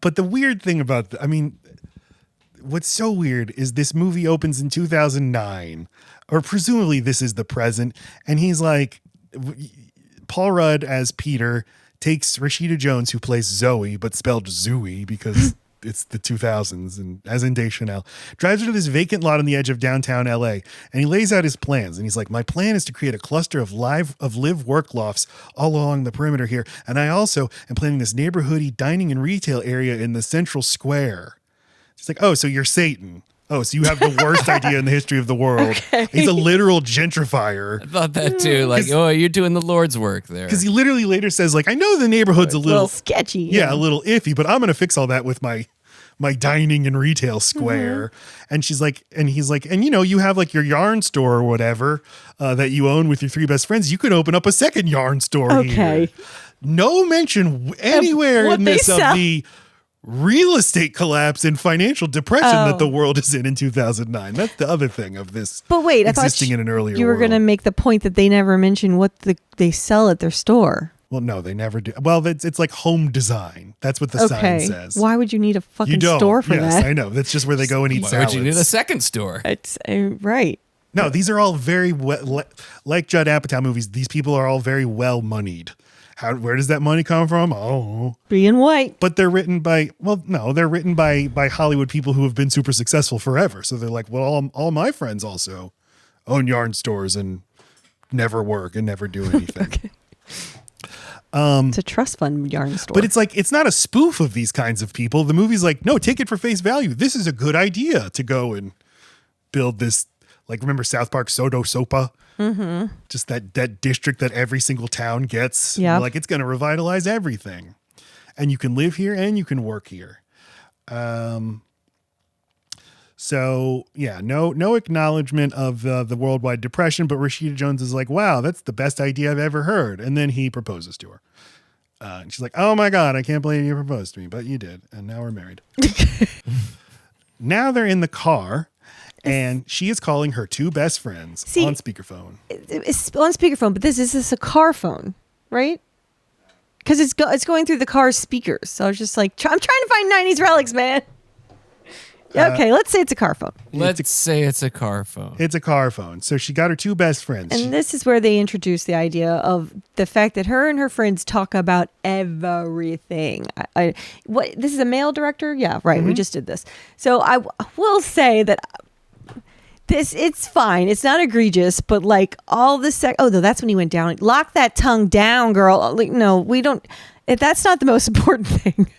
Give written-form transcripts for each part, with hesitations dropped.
But the weird thing about, what's so weird is this movie opens in 2009, or presumably this is the present. And he's like, Paul Rudd as Peter takes Rashida Jones, who plays Zoe, but spelled Zooey because it's the 2000s, and as in Deschanel, drives her to this vacant lot on the edge of downtown LA. And he lays out his plans. And he's like, my plan is to create a cluster of live work lofts all along the perimeter here. And I also am planning this neighborhoody dining and retail area in the central square. It's like, oh, so you're Satan. Oh, so you have the worst idea in the history of the world. Okay. He's a literal gentrifier. I thought that too. Like, oh, you're doing the Lord's work there. Because he literally later says, like, I know the neighborhood's a little sketchy. Yeah, a little iffy, but I'm going to fix all that with my dining and retail square. Mm-hmm. And she's like, and he's like, and you have like your yarn store or whatever that you own with your three best friends. You could open up a second yarn store here. No mention anywhere in this of the real estate collapse and financial depression that the world is in 2009. That's the other thing of this. But wait, existing in an earlier you were going to make the point that they never mention what they sell at their store. Well, no, they never do. Well, it's like home design. That's what the sign says. Why would you need a fucking store for that? Yes, I know. That's just where they go and eat salads. Why would you need a second store? It's right. No, these are all very like Judd Apatow movies. These people are all very well moneyed. Where does that money come from? Oh, being white. But they're written by Hollywood people who have been super successful forever. So they're like, well, all my friends also own yarn stores and never work and never do anything. Okay. It's a trust fund yarn store. But it's like, it's not a spoof of these kinds of people. The movie's like, no, take it for face value. This is a good idea to go and build this. Like, remember South Park Sodo Sopa? Mm-hmm. Just that district that every single town gets. Yeah. Like, it's going to revitalize everything. And you can live here and you can work here. So, yeah, no acknowledgement of the worldwide depression, but Rashida Jones is like, wow, that's the best idea I've ever heard. And then he proposes to her. And she's like, oh my God, I can't believe you proposed to me, but you did. And now we're married. Now they're in the car. And she is calling her two best friends on speakerphone. It's on speakerphone, but this is a car phone, right? Because it's going through the car's speakers. So I was just like, I'm trying to find 90s relics, man. Okay, let's say it's a car phone. Let's say it's a car phone. It's a car phone. So she got her two best friends. And this is where they introduce the idea of the fact that her and her friends talk about everything. This is a male director? Yeah, right. Mm-hmm. We just did this. So I will say that it's fine. It's not egregious, but like all the oh no, that's when he went down. Lock that tongue down, girl. Like, no, we don't. That's not the most important thing.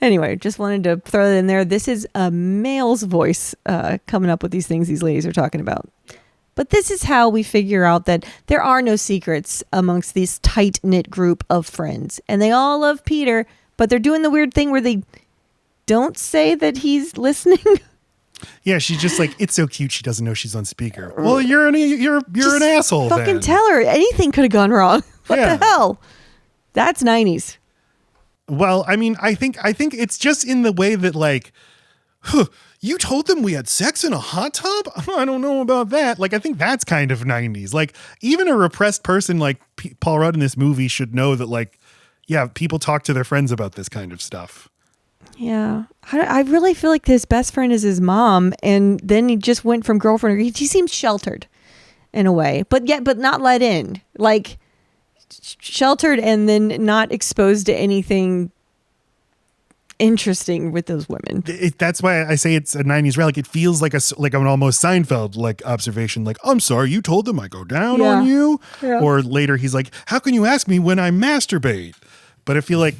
Anyway, just wanted to throw that in there. This is a male's voice coming up with these things these ladies are talking about. But this is how we figure out that there are no secrets amongst this tight-knit group of friends. And they all love Peter, but they're doing the weird thing where they don't say that he's listening. Yeah, she's just like, it's so cute she doesn't know she's on speaker. Well, you're an asshole. Fucking then. Tell her. Anything could have gone wrong. What the hell? That's 90s. Well, I mean, I think it's just in the way that like, you told them we had sex in a hot tub? I don't know about that. Like, I think that's kind of 90s. Like, even a repressed person like Paul Rudd in this movie should know that, like, yeah, people talk to their friends about this kind of stuff. Yeah. I really feel like his best friend is his mom, and then he just went from girlfriend. He seems sheltered in a way, but not let in. Like, sheltered and then not exposed to anything interesting with those women. That's why I say it's a 90s relic. It feels like an almost Seinfeld like observation. Like, I'm sorry, you told them I go down on you. Yeah. Or later he's like, how can you ask me when I masturbate? But I feel like,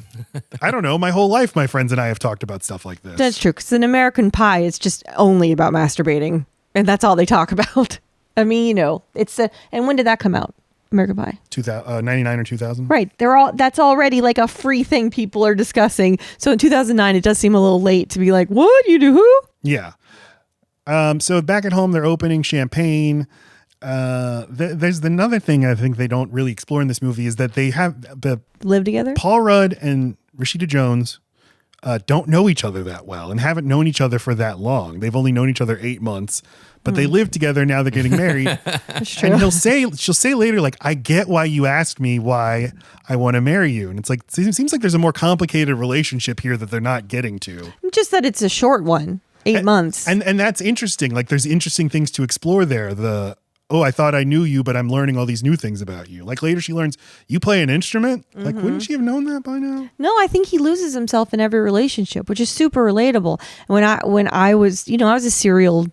I don't know, my whole life, my friends and I have talked about stuff like this. That's true. Because in American Pie, it's just only about masturbating. And that's all they talk about. I mean, you know, and when did that come out? American Pie? 99 or 2000. Right. That's already like a free thing people are discussing. So in 2009, it does seem a little late to be like, what? You do who? Yeah. So back at home, they're opening champagne. There's another thing I think they don't really explore in this movie is that they have live together. Paul Rudd and Rashida Jones don't know each other that well and haven't known each other for that long. They've only known each other 8 months, but they live together. Now they're getting married. That's true. And she'll say later, like, I get why you asked me why I want to marry you. And it's like, it seems like there's a more complicated relationship here that they're not getting to. Just that it's a short one, 8 months. And that's interesting. Like, there's interesting things to explore there. I thought I knew you, but I'm learning all these new things about you. Like later she learns you play an instrument. Like, wouldn't she have known that by now? No, I think he loses himself in every relationship, which is super relatable. When I was, I was a serial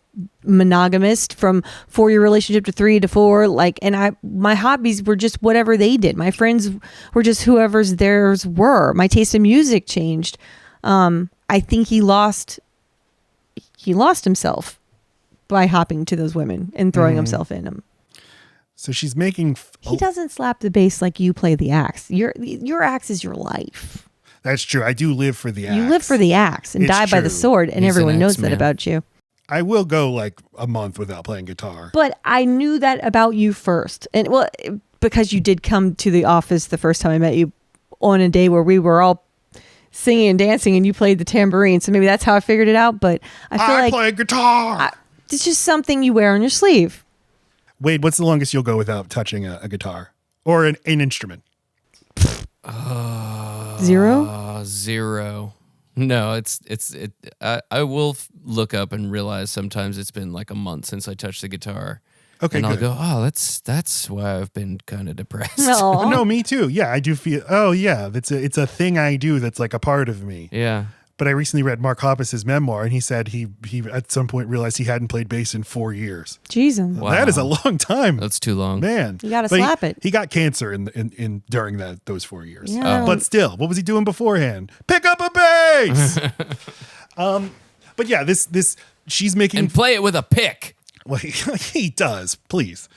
monogamist from 4-year relationship to 3 to 4. Like, and my hobbies were just whatever they did. My friends were just whoever's theirs were. My taste in music changed. I think he lost himself by hopping to those women and throwing himself in them. So she's making... He doesn't slap the bass like you play the axe. Your axe is your life. That's true. I do live for the axe. You live for the axe and It's die by the true. sword, and He's everyone an knows axe that man. about you. I will go like a month without playing guitar. But I knew that about you first. And well, because you did come to the office the first time I met you on a day where we were all singing and dancing and you played the tambourine. So maybe that's how I figured it out. But I feel like play guitar. it's just something you wear on your sleeve. Wade, what's the longest you'll go without touching a guitar or an instrument? 0? 0. No, I will look up and realize sometimes it's been like a month since I touched the guitar. Okay, and I'll good. go, that's why I've been kind of depressed. No. No, me too. Yeah, I do feel. Oh, yeah, it's a thing I do that's like a part of me. Yeah. But I recently read Mark Hoppus's memoir, and he said he at some point realized he hadn't played bass in 4 years. Jesus. Wow. That is a long time, That's too long. man. You gotta But slap it. He got cancer in during those 4 years. Yeah. But still, what was he doing beforehand? Pick up a bass. But yeah, this she's making. And play it with a pick. Well, he does, please.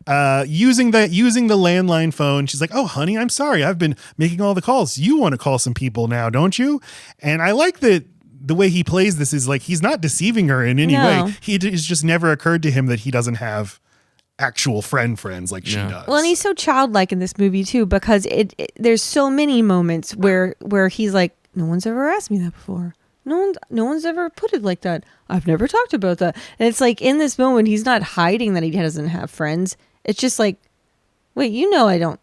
Using the landline phone, she's like, "Oh, honey, I'm sorry. I've been making all the calls. You want to call some people now, don't you?" And I like that the way he plays this is like he's not deceiving her in any No. way. It's just never occurred to him that he doesn't have actual friends like she Yeah. does. Well, and he's so childlike in this movie too, because there's so many moments where he's like, no one's ever asked me that before. No one's ever put it like that. I've never talked about that. And it's like in this moment, he's not hiding that he doesn't have friends. It's just like, wait, I don't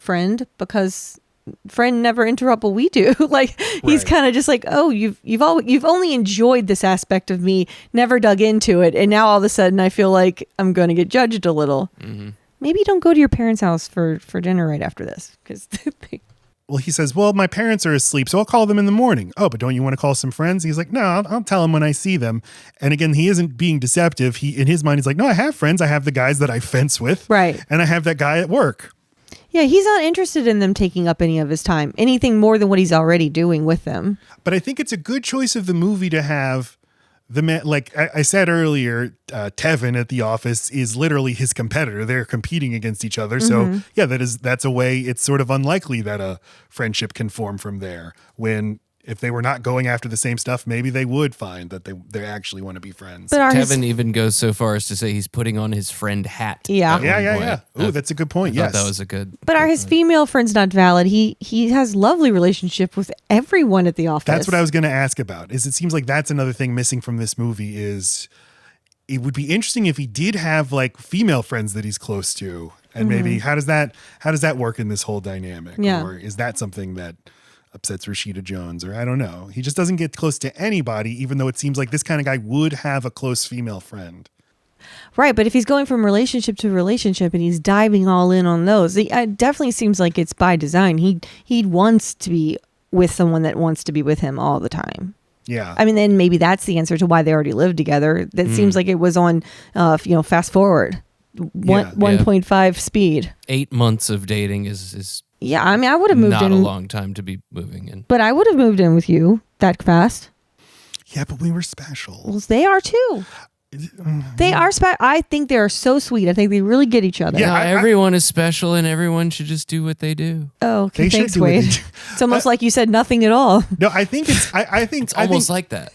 friend because friend never interrupt what we do. Like he's Right. kind of just like, oh, you've only enjoyed this aspect of me, never dug into it, and now all of a sudden I feel like I'm going to get judged a little. Mm-hmm. Maybe don't go to your parents' house for dinner right after this because Well, he says, well, my parents are asleep, so I'll call them in the morning. Oh, but don't you want to call some friends? He's like, no, I'll tell them when I see them. And again, he isn't being deceptive. In his mind, he's like, no, I have friends. I have the guys that I fence with. Right. And I have that guy at work. Yeah, he's not interested in them taking up any of his time, anything more than what he's already doing with them. But I think it's a good choice of the movie to have the man, like I said earlier, Tevin at the office is literally his competitor. They're competing against each other. So yeah, that's a way. It's sort of unlikely that a friendship can form from there. When if they were not going after the same stuff, maybe they would find that they actually want to be friends. But Kevin even goes so far as to say he's putting on his friend hat. Yeah. at yeah. one point. Ooh, that's a good point. I thought Yes, that was a good. But are his female friends not valid? He has lovely relationship with everyone at the office. That's what I was going to ask about. Is it seems like that's another thing missing from this movie is it would be interesting if he did have like female friends that he's close to, and maybe how does that work in this whole dynamic? Yeah. Or is that something that upsets Rashida Jones, or I don't know. He just doesn't get close to anybody, even though it seems like this kind of guy would have a close female friend. Right, but if he's going from relationship to relationship and he's diving all in on those, it definitely seems like it's by design. He wants to be with someone that wants to be with him all the time. Yeah. I mean, then maybe that's the answer to why they already lived together. That seems like it was on, fast forward, 1.5 speed. 8 months of dating is Yeah, I mean, I would have moved not in, a long time to be moving in. but I would have moved in with you that fast. Yeah, but we were special. Well, they are too. They are I think they are so sweet. I think they really get each other. Yeah, No, I- everyone is special and everyone should just do what they do. Oh, okay. They should Thanks, do what they Wade. do. It's almost like you said nothing at all. No, I think it's I think It's almost like that.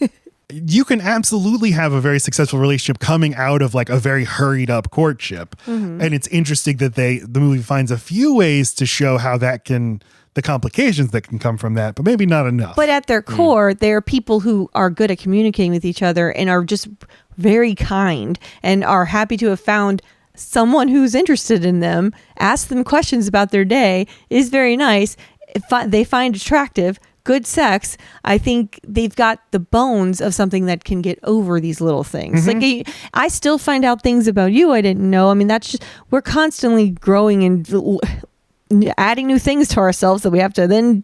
you can absolutely have a very successful relationship coming out of like a very hurried up courtship. And it's interesting that the movie finds a few ways to show how that can the complications that can come from that, but maybe not enough. But at their core, they're people who are good at communicating with each other and are just very kind and are happy to have found someone who's interested in them, ask them questions about their day, is very nice. If they find attractive, good sex. I think they've got the bones of something that can get over these little things. Like I still find out things about you I didn't know. I mean, that's just, we're constantly growing and adding new things to ourselves that we have to then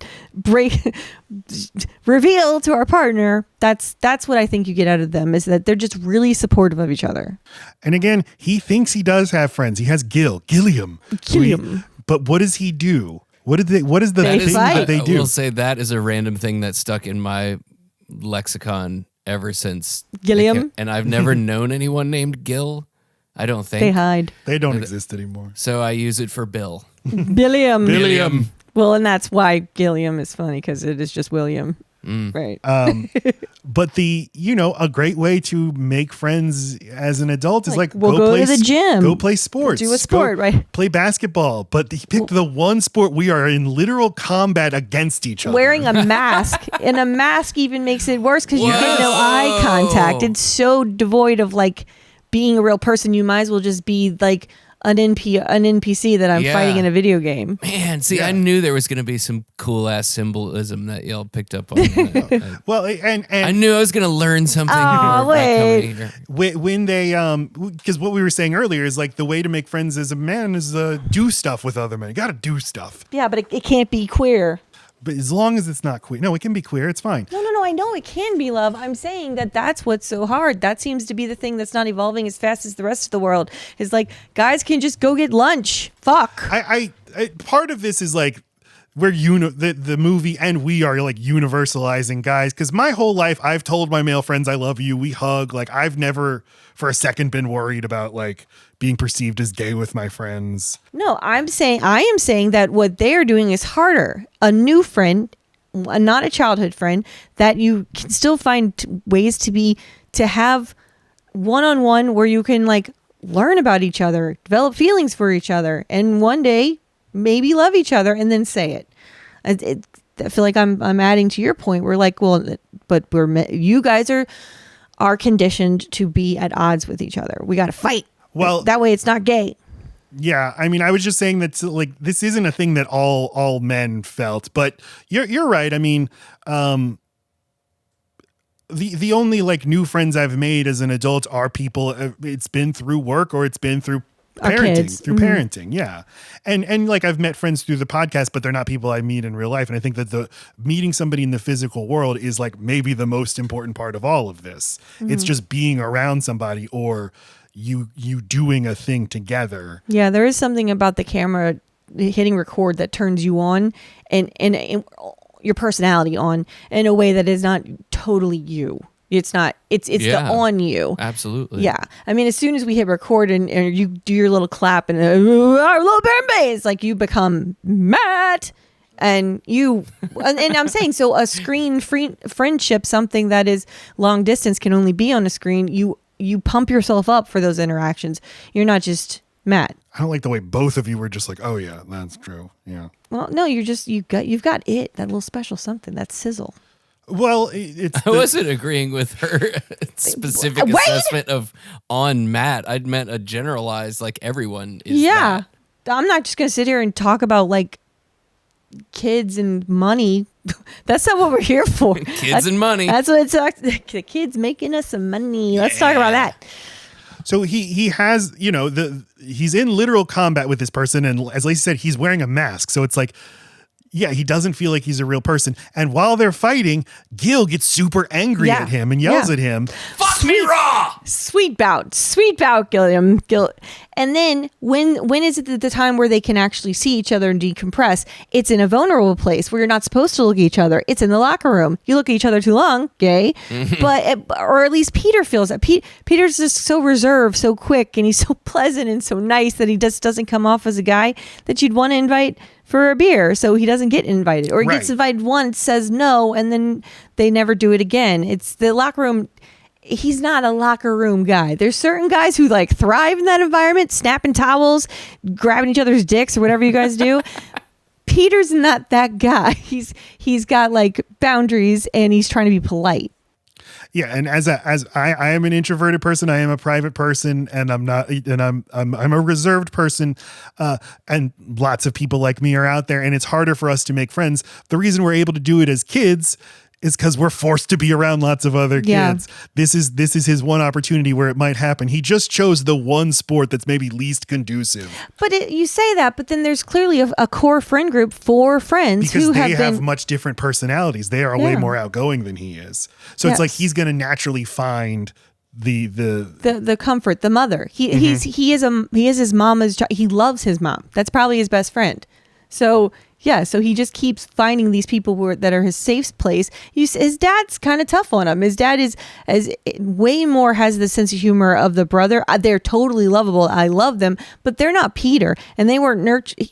reveal to our partner. That's what I think you get out of them, is that they're just really supportive of each other. And again, he thinks he does have friends. He has Gilliam. But what does he do? What is the They thing fight. that they I do? will say that is a random thing that stuck in my lexicon ever since. Gilliam? And I've never known anyone named Gil. I don't think. They hide. They don't exist anymore. So I use it for Bill. Billiam. Well, and that's why Gilliam is funny, because it is just William. Right. But a great way to make friends as an adult is like we'll go to the gym. Go play sports. Do a sport, right? Play basketball. But he picked the one sport we are in literal combat against each other. Wearing a mask. And a mask even makes it worse because you get no eye contact. It's so devoid of like being a real person. You might as well just be like an NPC that I'm fighting in a video game. Man, see, I knew there was going to be some cool ass symbolism that y'all picked up on. Well, and I knew I was going to learn something. Wait. When they because what we were saying earlier is like the way to make friends as a man is do stuff with other men. You got to do stuff. Yeah, but it can't be queer. But as long as it's not queer. No, it can be queer. It's fine. No, I know it can be love. I'm saying that's what's so hard. That seems to be the thing that's not evolving as fast as the rest of the world. Is like guys can just go get lunch. Fuck. I part of this is like we're the movie and we are like universalizing guys, because my whole life I've told my male friends I love you. We hug. Like I've never for a second been worried about like being perceived as gay with my friends. No, I am saying that what they are doing is harder. A new friend, not a childhood friend, that you can still find ways to have one-on-one where you can like learn about each other, develop feelings for each other, and one day maybe love each other and then say it. I feel like I'm adding to your point. We're like, well, but you guys are conditioned to be at odds with each other. We got to fight. Well, that way it's not gay. Yeah, I mean, I was just saying that like this isn't a thing that all men felt, but you're right. I mean, the only like new friends I've made as an adult are people. It's been through work or it's been through parenting. Yeah. And like I've met friends through the podcast, but they're not people I meet in real life. And I think that the meeting somebody in the physical world is like maybe the most important part of all of this. It's just being around somebody or you doing a thing together. Yeah, there is something about the camera hitting record that turns you on and your personality on in a way that is not totally you. It's not. It's the on you. Absolutely. Yeah. I mean, as soon as we hit record and you do your little clap and our little bear bass, like you become Matt. And I'm saying, so a screen friendship, something that is long distance, can only be on a screen. You pump yourself up for those interactions. You're not just Matt. I don't like the way both of you were just like, oh yeah, that's true. Yeah. Well, no, you've got that little special something, that sizzle. Well, I wasn't agreeing with her specific assessment of on Matt. I'd meant a generalized, like everyone is. Yeah. That. I'm not just going to sit here and talk about like kids and money. That's not what we're here for. Kids and money. That's what it's the kids making us some money. Let's talk about that. So he has, he's in literal combat with this person. And as Lacey said, he's wearing a mask. So it's like, yeah, he doesn't feel like he's a real person. And while they're fighting, Gil gets super angry at him and yells at him. Fuck me raw! Sweet bout, Gilliam. And then when is it the time where they can actually see each other and decompress? It's in a vulnerable place where you're not supposed to look at each other. It's in the locker room. You look at each other too long, gay. Or at least Peter feels that. Peter's just so reserved, so quick, and he's so pleasant and so nice that he just doesn't come off as a guy that you'd want to invite for a beer. So he doesn't get invited, or he gets invited once, says no, and then they never do it again. It's the locker room. He's not a locker room guy. There's certain guys who like thrive in that environment, snapping towels, grabbing each other's dicks or whatever you guys do. Peter's not that guy. He's got like boundaries and he's trying to be polite. Yeah, and as I am an introverted person, I am a private person, and I'm a reserved person, and lots of people like me are out there, and it's harder for us to make friends. The reason we're able to do it as kids is because we're forced to be around lots of other kids. Yeah. This is his one opportunity where it might happen. He just chose the one sport that's maybe least conducive. But you say that, but then there's clearly a core friend group, 4 friends Because who they have been much different personalities. They are way Yeah. more outgoing than he is. So it's Yes. like he's going to naturally find the comfort, the mother. He is his mama's child. He loves his mom. That's probably his best friend. So yeah, so he just keeps finding these people that are his safe place. His dad's kind of tough on him. His dad is way more has the sense of humor of the brother. They're totally lovable. I love them, but they're not Peter, and they weren't nurtured.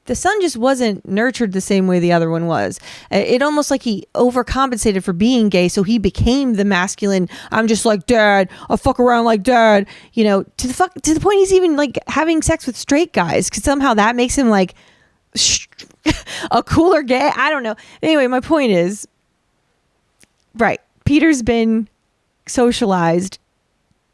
The son just wasn't nurtured the same way the other one was. It almost like he overcompensated for being gay, so he became the masculine. I'm just like dad. I'll fuck around like dad. You know, to the point he's even like having sex with straight guys because somehow that makes him like a cooler gay. I don't know. Anyway, my point is, right? Peter's been socialized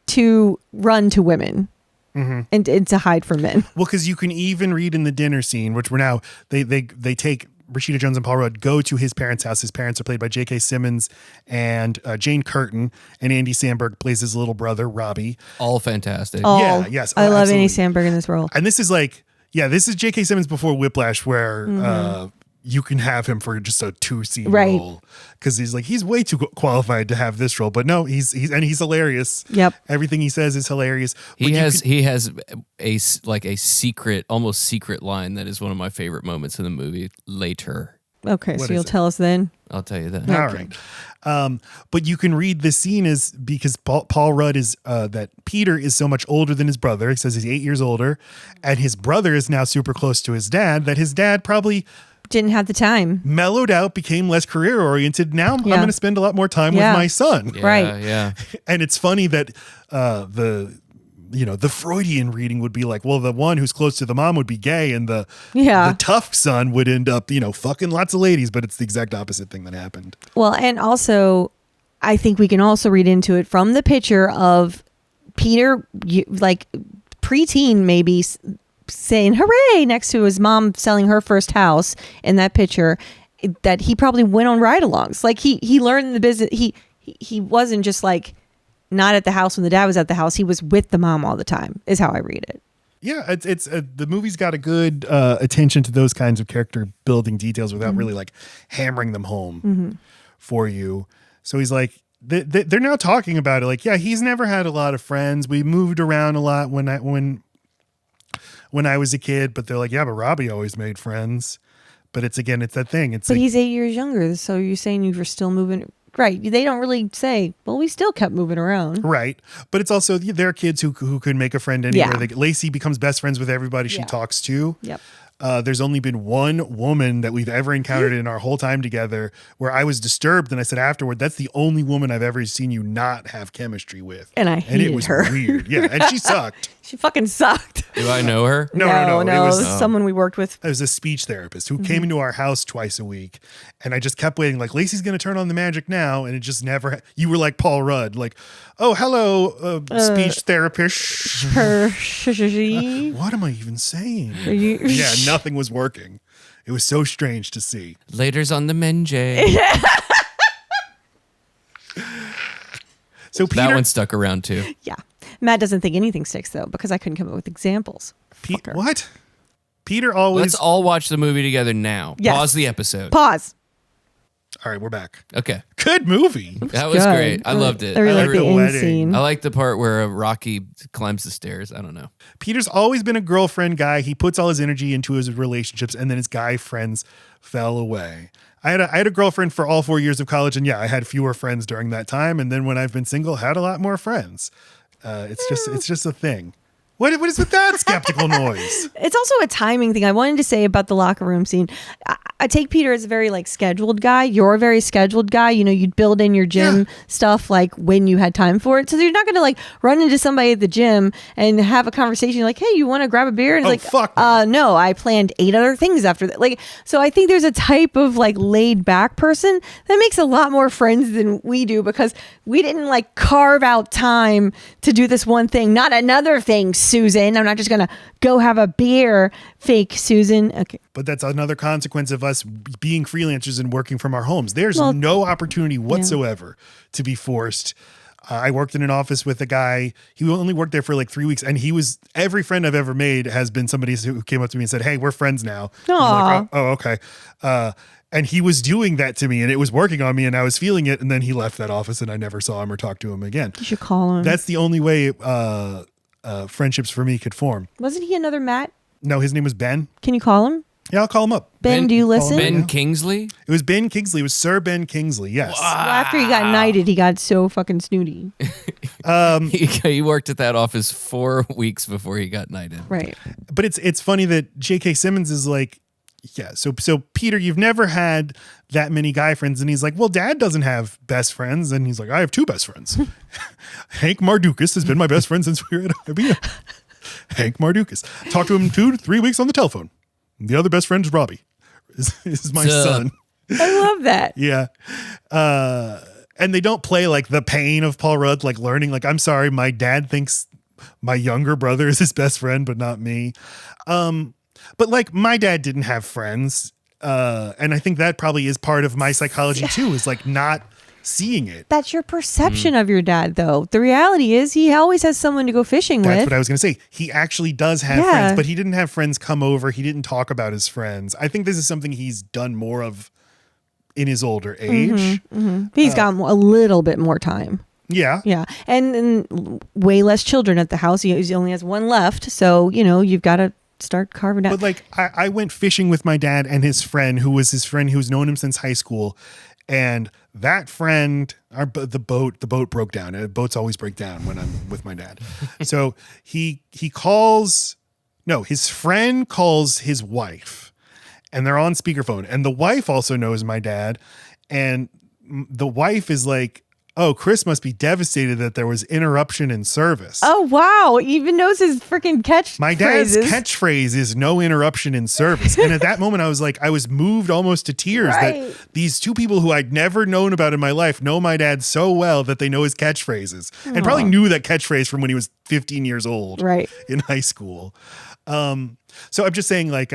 to run to women. Mm-hmm. And to hide from men. Well, because you can even read in the dinner scene, which we're now, they take Rashida Jones and Paul Rudd, go to his parents' house. His parents are played by J.K. Simmons and Jane Curtin, and Andy Samberg plays his little brother, Robbie. All fantastic. Yeah, yes. I love absolutely. Andy Samberg in this role. And this is like, this is J.K. Simmons before Whiplash, where you can have him for just a 2-scene role. Because he's way too qualified to have this role. But no, he's hilarious. Yep. Everything he says is hilarious. He has a secret, almost secret line that is one of my favorite moments in the movie later. Okay, so you'll tell us then. I'll tell you that. All right. But you can read the scene is because Paul Rudd is that Peter is so much older than his brother. He says he's 8 years older, and his brother is now super close to his dad, that his dad probably didn't have the time, mellowed out, became less career oriented. Now I'm going to spend a lot more time with my son. Yeah, right. Yeah. And it's funny that the Freudian reading would be like, well, the one who's close to the mom would be gay, and the tough son would end up, fucking lots of ladies, but it's the exact opposite thing that happened. Well, and also, I think we can also read into it from the picture of Peter, like preteen, maybe saying "hooray" next to his mom selling her first house in that picture, that he probably went on ride-alongs. Like he learned the business. He wasn't just like not at the house when the dad was at the house. He was with the mom all the time, is how I read it. Yeah, it's the movie's got a good attention to those kinds of character building details without really like hammering them home for you. So he's like, they're now talking about it. Like, yeah, he's never had a lot of friends. We moved around a lot when I was a kid, but they're like, yeah, but Robbie always made friends. But it's that thing. But like, he's 8 years younger, so you're saying you were still moving. Right. They don't really say, well, we still kept moving around. Right. But it's also, there are kids who could make a friend anywhere. Yeah. Lacey becomes best friends with everybody she talks to. Yep. There's only been one woman that we've ever encountered in our whole time together where I was disturbed, and I said afterward, that's the only woman I've ever seen you not have chemistry with. And I hated it was her. Weird. Yeah. And she sucked. She fucking sucked. Do I know her? No. It was someone we worked with. It was a speech therapist who came into our house twice a week, and I just kept waiting. Like, Lacey's going to turn on the magic now, and it just never. You were like Paul Rudd, like, oh, hello, speech therapist. What am I even saying? Yeah, nothing was working. It was so strange to see. Later's on the Menjay. So Peter, that one stuck around too. Yeah. Matt doesn't think anything sticks, though, because I couldn't come up with examples. What? Peter always. Let's all watch the movie together now. Yes. Pause the episode. Pause. All right, we're back. Okay. Good movie. That was good. great. I loved it. I really like the end wedding. scene. I like the part where Rocky climbs the stairs. I don't know. Peter's always been a girlfriend guy. He puts all his energy into his relationships, and then his guy friends fell away. I had a girlfriend for all 4 years of college, and yeah, I had fewer friends during that time. And then when I've been single, had a lot more friends. It's just a thing. What is with that skeptical noise? It's also a timing thing. I wanted to say about the locker room scene. I take Peter as a very like scheduled guy. You're a very scheduled guy. You know, you'd build in your gym stuff like when you had time for it. So you're not going to like run into somebody at the gym and have a conversation like, hey, you want to grab a beer? And it's fuck no, I planned 8 other things after that. Like, so I think there's a type of like laid back person that makes a lot more friends than we do because we didn't like carve out time to do this one thing, not another thing. Susan, I'm not just gonna go have a beer, fake Susan. Okay, but that's another consequence of us being freelancers and working from our homes. There's no opportunity whatsoever to be forced. I worked in an office with a guy. He only worked there for like 3 weeks, and every friend I've ever made has been somebody who came up to me and said, "Hey, we're friends now." I'm like, oh, okay. And he was doing that to me, and it was working on me, and I was feeling it. And then he left that office, and I never saw him or talked to him again. You should call him. That's the only way friendships for me could form. Wasn't he another Matt? No, his name was Ben. Can you call him? Yeah, I'll call him up. Ben, do you listen? Ben Kingsley? It was Ben Kingsley. It was Sir Ben Kingsley. Yes. Well, after he got knighted, he got so fucking snooty. He worked at that office 4 weeks before he got knighted. Right. But it's funny that J.K. Simmons is like, yeah, so Peter, you've never had that many guy friends. And he's like, well, Dad doesn't have best friends. And he's like, I have 2 best friends. Hank Mardukas has been my best friend since we were at IBM. Hank Mardukas. Talked to him 2 to 3 weeks on the telephone. The other best friend is Robbie. Is my son. I love that. Yeah. And they don't play like the pain of Paul Rudd, like learning, like, I'm sorry, my dad thinks my younger brother is his best friend, but not me. But like my dad didn't have friends. And I think that probably is part of my psychology too, is like not seeing it. That's your perception of your dad, though. The reality is he always has someone to go fishing with. That's what I was going to say. He actually does have friends, but he didn't have friends come over. He didn't talk about his friends. I think this is something he's done more of in his older age. He's got a little bit more time. Yeah. Yeah. And way less children at the house. He only has 1 left. So, you've got to start carving out. But like I went fishing with my dad and his friend who's known him since high school. And that friend, the boat broke down. Boats always break down when I'm with my dad. So his friend calls his wife and they're on speakerphone. And the wife also knows my dad. And the wife is like, oh, Chris must be devastated that there was interruption in service. Oh, wow. He even knows his freaking catchphrase. My dad's catchphrase is no interruption in service. And at that moment, I was moved almost to tears that these 2 people who I'd never known about in my life know my dad so well that they know his catchphrases and probably knew that catchphrase from when he was 15 years old in high school. So I'm just saying, like,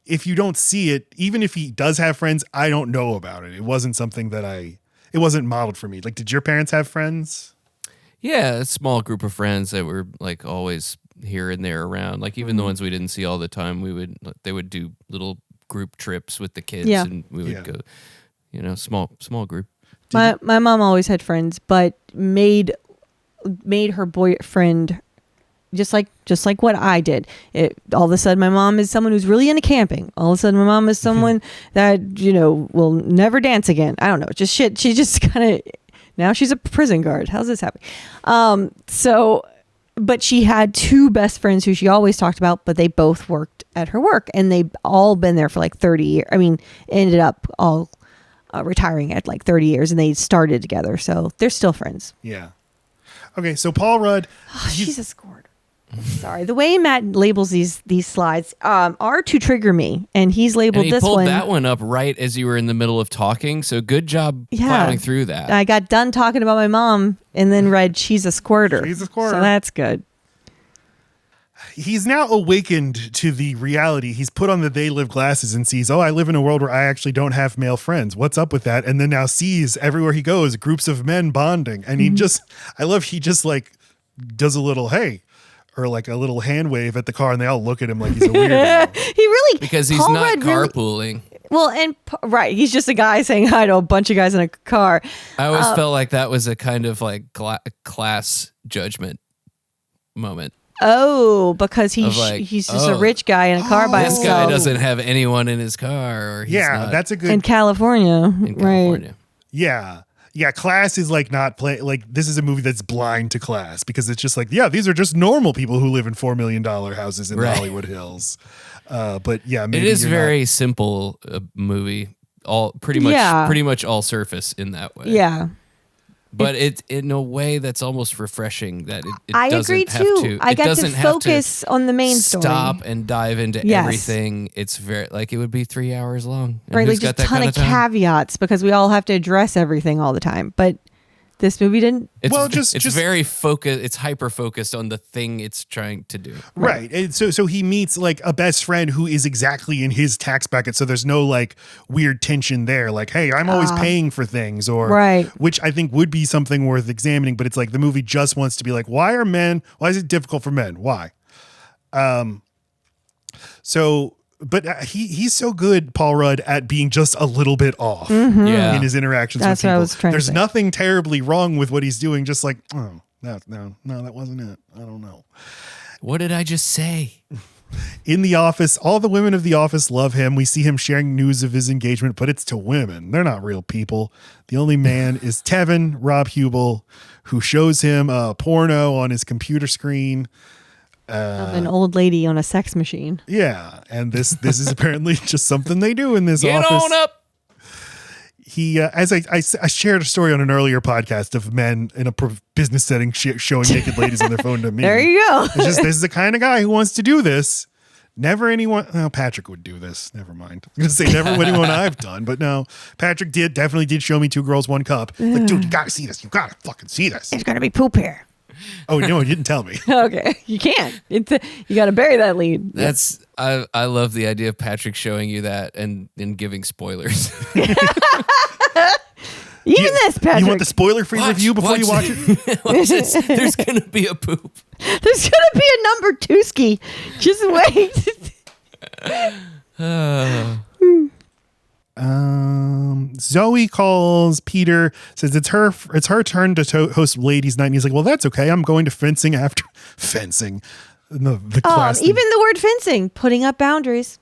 if you don't see it, even if he does have friends, I don't know about it. It wasn't something that it wasn't modeled for me. Like, did your parents have friends? Yeah, a small group of friends that were like always here and there around. Like even the ones we didn't see all the time, they would do little group trips with the kids, and we would go, small group. My mom always had friends, but made her boyfriend just like what I did. All of a sudden, my mom is someone who's really into camping. All of a sudden, my mom is someone that, will never dance again. I don't know. Just shit. She just kind of, now she's a prison guard. How's this happen? But she had 2 best friends who she always talked about, but they both worked at her work and they've all been there for like 30 years. I mean, ended up all retiring at like 30 years and they started together. So they're still friends. Yeah. Okay. So Paul Rudd. Oh, she's a scored. Sorry, the way Matt labels these slides are to trigger me, and he's labeled and he this pulled one. That one up right as you were in the middle of talking. So good job plowing through that. I got done talking about my mom, and then read "She's a squirter." She's a squirter. So that's good. He's now awakened to the reality. He's put on the They Live glasses and sees, oh, I live in a world where I actually don't have male friends. What's up with that? And then now sees everywhere he goes groups of men bonding, and he just like does a little hey. Or like a little hand wave at the car, and they all look at him like he's a weirdo. He really because he's not carpooling. Well, and he's just a guy saying hi to a bunch of guys in a car. I always felt like that was a kind of like class judgment moment. Oh, because he's just a rich guy in a car by himself. This guy doesn't have anyone in his car, or he's not that's a good in California. In California, Yeah. Yeah, class is like not play. Like this is a movie that's blind to class because it's just like, yeah, these are just normal people who live in $4 million houses in the Hollywood Hills. But yeah, maybe it is very simple movie. Pretty much all surface in that way. Yeah. But it's in a way that's almost refreshing that it I doesn't agree have too. to. I it got doesn't to have focus on the main story. Stop and dive into Yes. everything. It's very like it would be 3 hours long. And Right, who's like just got a ton that of kind time? caveats because we all have to address everything all the time. But this movie didn't. It's very focused. It's hyper focused on the thing it's trying to do. Right. And so he meets like a best friend who is exactly in his tax bracket. So there's no like weird tension there. Like, hey, I'm always paying for things or which I think would be something worth examining. But it's like the movie just wants to be like, why is it difficult for men? Why? But he's so good, Paul Rudd, at being just a little bit off in his interactions with people. What I was trying There's to say. nothing terribly wrong with what he's doing. Just like, oh, no, that wasn't it. I don't know. What did I just say? In the office, all the women of the office love him. We see him sharing news of his engagement, but it's to women. They're not real people. The only man is Tevin, Rob Hubel, who shows him a porno on his computer screen. Of an old lady on a sex machine. Yeah, and this is apparently just something they do in this office. Get on up. He, as I shared a story on an earlier podcast of men in a business setting showing naked ladies on their phone to me. There you go. It's just this is the kind of guy who wants to do this. Never anyone. Oh, Patrick would do this. Never mind. I'm gonna say never anyone I've done, but no, Patrick definitely did show me 2 Girls, 1 Cup. Like, dude, you gotta see this. You gotta fucking see this. There's gonna be poop here. Oh no, he didn't tell me. Okay, you can't. You got to bury that lead. I love the idea of Patrick showing you that and giving spoilers. This, Patrick. You want the spoiler-free review before you watch it? Watch this. There's gonna be a poop. There's gonna be a number 2 ski. Just wait. Zoe calls Peter, says it's her turn to host ladies' night. And he's like, well, that's okay. I'm going to fencing after fencing. The class. Even the word fencing, putting up boundaries.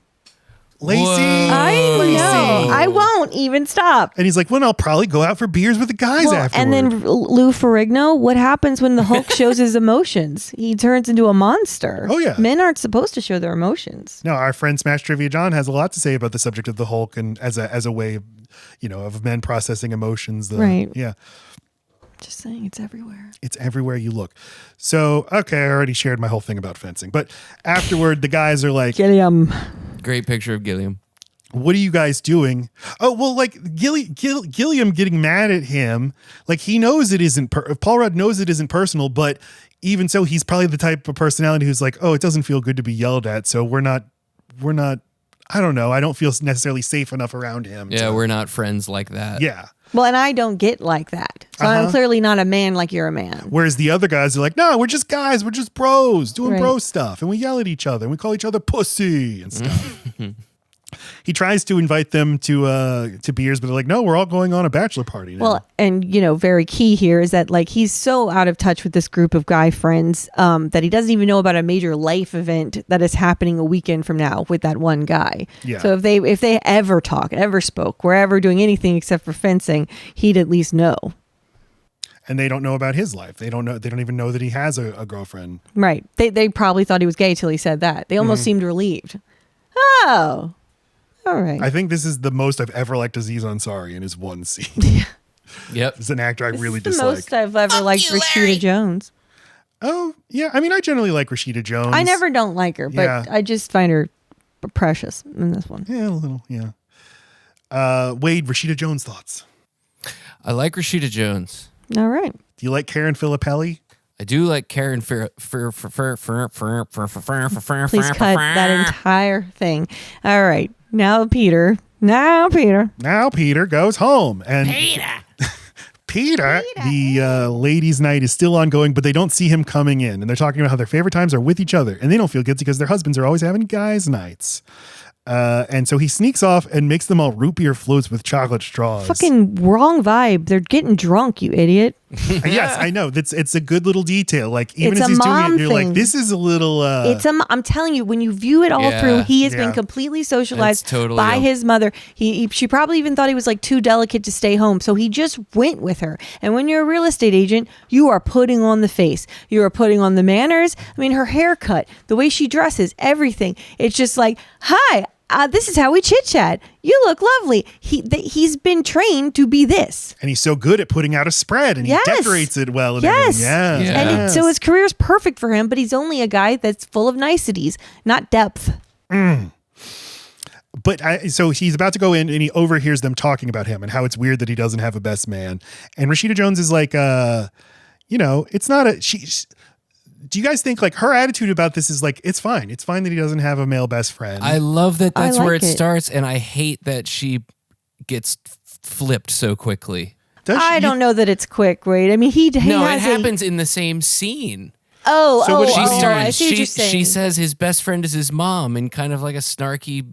Lacey. I know. I won't even stop. And he's like, well, I'll probably go out for beers with the guys afterward. And then Lou Ferrigno, what happens when the Hulk shows his emotions? He turns into a monster. Oh, yeah. Men aren't supposed to show their emotions. No, our friend Smash Trivia John has a lot to say about the subject of the Hulk and as a way, of men processing emotions. Right. Yeah. Just saying, it's everywhere. It's everywhere you look. So, okay, I already shared my whole thing about fencing. But afterward, the guys are like, Gilliam. Great picture of Gilliam. What are you guys doing? Oh, well, like Gilliam getting mad at him. Like he knows it isn't, Paul Rudd knows it isn't personal, but even so, he's probably the type of personality who's like, oh, it doesn't feel good to be yelled at. So we're not, I don't know. I don't feel necessarily safe enough around him. Yeah, we're not friends like that. Yeah. Well, and I don't get like that. So I'm clearly not a man like you're a man. Whereas the other guys are like, no, we're just guys. We're just bros doing bro stuff. And we yell at each other and we call each other pussy and stuff. He tries to invite them to beers, but they're like, no, we're all going on a bachelor party now. Well, and very key here is that like he's so out of touch with this group of guy friends that he doesn't even know about a major life event that is happening a weekend from now with that one guy. Yeah. So if they ever talk, ever spoke, were ever doing anything except for fencing, he'd at least know. And they don't know about his life. They don't know. They don't even know that he has a girlfriend. Right. They probably thought he was gay till he said that. They almost seemed relieved. Oh. All right. I think this is the most I've ever liked Aziz Ansari in his one scene. Yep. It's an actor I really the dislike. most I've ever liked Rashida Jones. Oh, yeah. I mean, I generally like Rashida Jones. I never don't like her, but I just find her precious in this one. Yeah, a little, yeah. Wade, Rashida Jones thoughts? I like Rashida Jones. All right. Do you like Karen Filippelli? I do like Karen Please cut that entire thing. All right. Now Peter goes home. And Peter, the ladies' night is still ongoing, but they don't see him coming in. And they're talking about how their favorite times are with each other. And they don't feel guilty because their husbands are always having guys' nights. And so he sneaks off and makes them all root beer floats with chocolate straws. Fucking wrong vibe. They're getting drunk, you idiot. Yes, I know. It's a good little detail. Like even It's as a he's doing mom it, you're thing. like, this is a little. I'm telling you, when you view it all Yeah. through, he has been Yeah. completely socialized It's totally by a- his mother. She probably even thought he was like too delicate to stay home, so he just went with her. And when you're a real estate agent, you are putting on the face, you are putting on the manners. I mean, her haircut, the way she dresses, everything. It's just like, hi. This is how we chit chat. You look lovely. He's been trained to be this. And he's so good at putting out a spread, and Yes. he decorates it well. And Yes. everything. Yes. And so his career's perfect for him, but he's only a guy that's full of niceties, not depth. But so he's about to go in, and he overhears them talking about him and how it's weird that he doesn't have a best man. And Rashida Jones is like, it's not a she. Do you guys think like her attitude about this is like, it's fine that he doesn't have a male best friend? I love that that's where like it it. starts, and I hate that she gets flipped so quickly. I don't know that it's quick, right? I mean, he No, it has happens in the same scene. Oh, So what oh, she oh, started- I see what you're saying. She says his best friend is his mom in kind of like a snarky,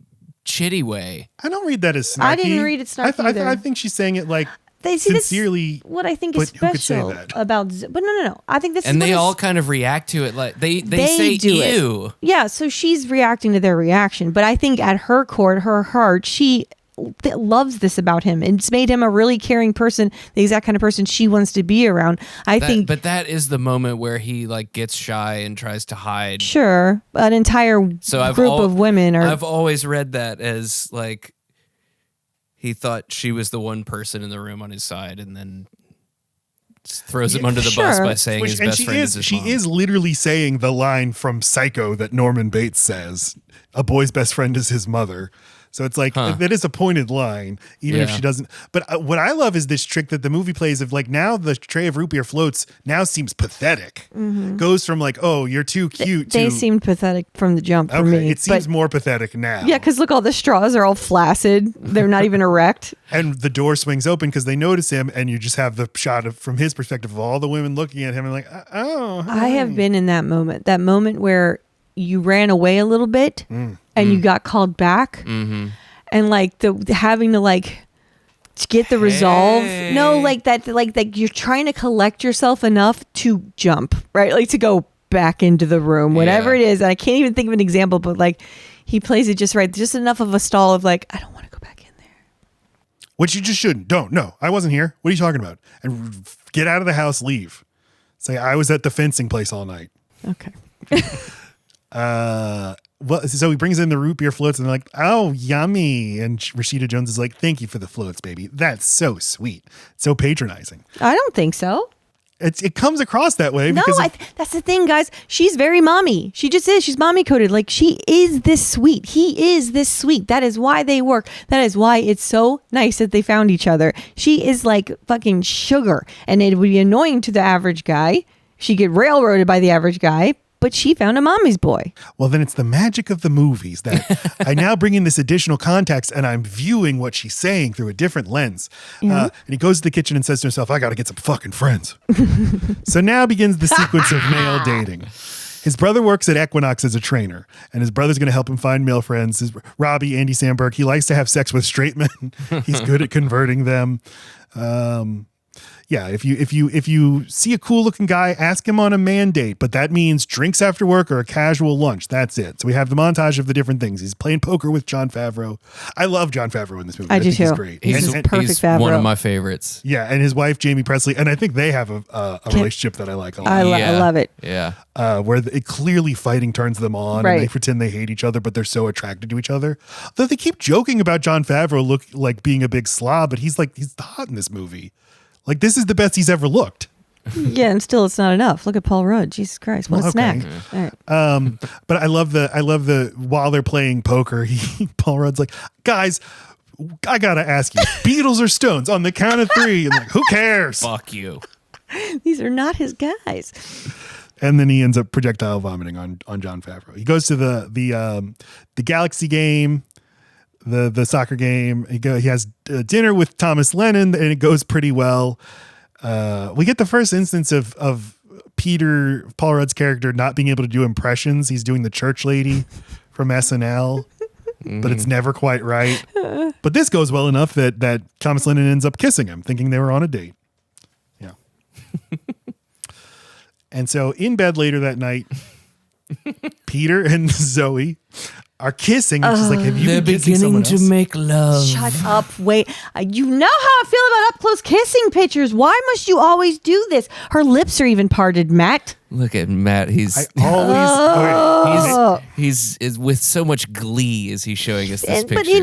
chitty way. I don't read that as snarky. I didn't read it snarky either. I think she's saying it like They see this- sincerely. what I think is but who could say special that? about, but no. I think this And is they what all is- kind of react to it like they they say do ew. it. Yeah, so she's reacting to their reaction, but I think at her core, her heart, she loves this about him. It's made him a really caring person, the exact kind of person she wants to be around. I think. But that is the moment where he like gets shy and tries to hide. Sure, an entire group of women are. I've always read that as like he thought she was the one person in the room on his side, and then just throws him under the bus sure. by saying his best friend is his she mom. is literally saying the line from Psycho that Norman Bates says, "A boy's best friend is his mother." So it's like, that is a pointed line, even if Yeah. she doesn't. But what I love is this trick that the movie plays of like, now the tray of root beer floats now seems pathetic. Goes from like, oh, you're too cute they to. seemed pathetic from the jump for Okay, me. it seems but, more pathetic now. yeah, because look, all the straws are all flaccid. They're not even erect. And the door swings open because they notice him, and you just have the shot of from his perspective of all the women looking at him and like, oh. I have been in that moment where you ran away a little bit and you got called back. Mm-hmm. And like the having to like get the resolve. No, like that you're trying to collect yourself enough to jump, right? Like to go back into the room, whatever Yeah. it is. And I can't even think of an example, but like he plays it just right. Just enough of a stall of like, I don't want to go back in there. Which you just shouldn't. Don't. No, I wasn't here. What are you talking about? And get out of the house, leave. Say, I was at the fencing place all night. Okay. Well, so he brings in the root beer floats and they're like, oh, yummy. And Rashida Jones is like, thank you for the floats, baby. That's so sweet. So patronizing. I don't think so. It comes across that way. No, because that's the thing, guys. She's very mommy. She just is. She's mommy coded. Like she is this sweet. He is this sweet. That is why they work. That is why it's so nice that they found each other. She is like fucking sugar, and it would be annoying to the average guy. She'd get railroaded by the average guy, but she found a mommy's boy. well, then it's the magic of the movies that I now bring in this additional context and I'm viewing what she's saying through a different lens. And he goes to the kitchen and says to himself, I got to get some fucking friends. So now begins the sequence of male dating. His brother works at Equinox as a trainer, and his brother's going to help him find male friends. Robbie, Andy Samberg, he likes to have sex with straight men. He's good at converting them. Yeah, if you see a cool looking guy, ask him on a man date, but that means drinks after work or a casual lunch. That's it. So we have the montage of the different things. He's playing poker with John Favreau. I love John Favreau in this movie. I do think He's too. great. He's And- perfect he's Favreau. one of my favorites. yeah, and his wife Jamie Presley, and I think they have a relationship that I like a lot. I Yeah. love it. Yeah. Where it clearly fighting turns them on, and they Right. pretend they hate each other, but they're so attracted to each other. Though they keep joking about John Favreau look like being a big slob, but he's hot in this movie. Like this is the best he's ever looked. Yeah, and still it's not enough. Look at Paul Rudd. Jesus Christ, what a Well, okay. snack. All right. But I love the while they're playing poker, Paul Rudd's like, guys, I gotta ask you, Beatles or Stones on the count of 3? And like, who cares? Fuck you. These are not his guys. And then he ends up projectile vomiting on John Favreau. He goes to the Galaxy game, the soccer game. He has dinner with Thomas Lennon, and it goes pretty well. We get the first instance of Paul Rudd's character not being able to do impressions. He's doing the church lady from SNL, but it's never quite right. But this goes well enough that Thomas Lennon ends up kissing him, thinking they were on a date. Yeah. And so in bed later that night, Peter and Zoe are kissing. And she's like, have you They're been kissing beginning someone to else? make love. Shut up. Wait. You know how I feel about up close kissing pictures. Why must you always do this? Her lips are even parted, Matt. Look at Matt. He's is with so much glee is he showing us this picture.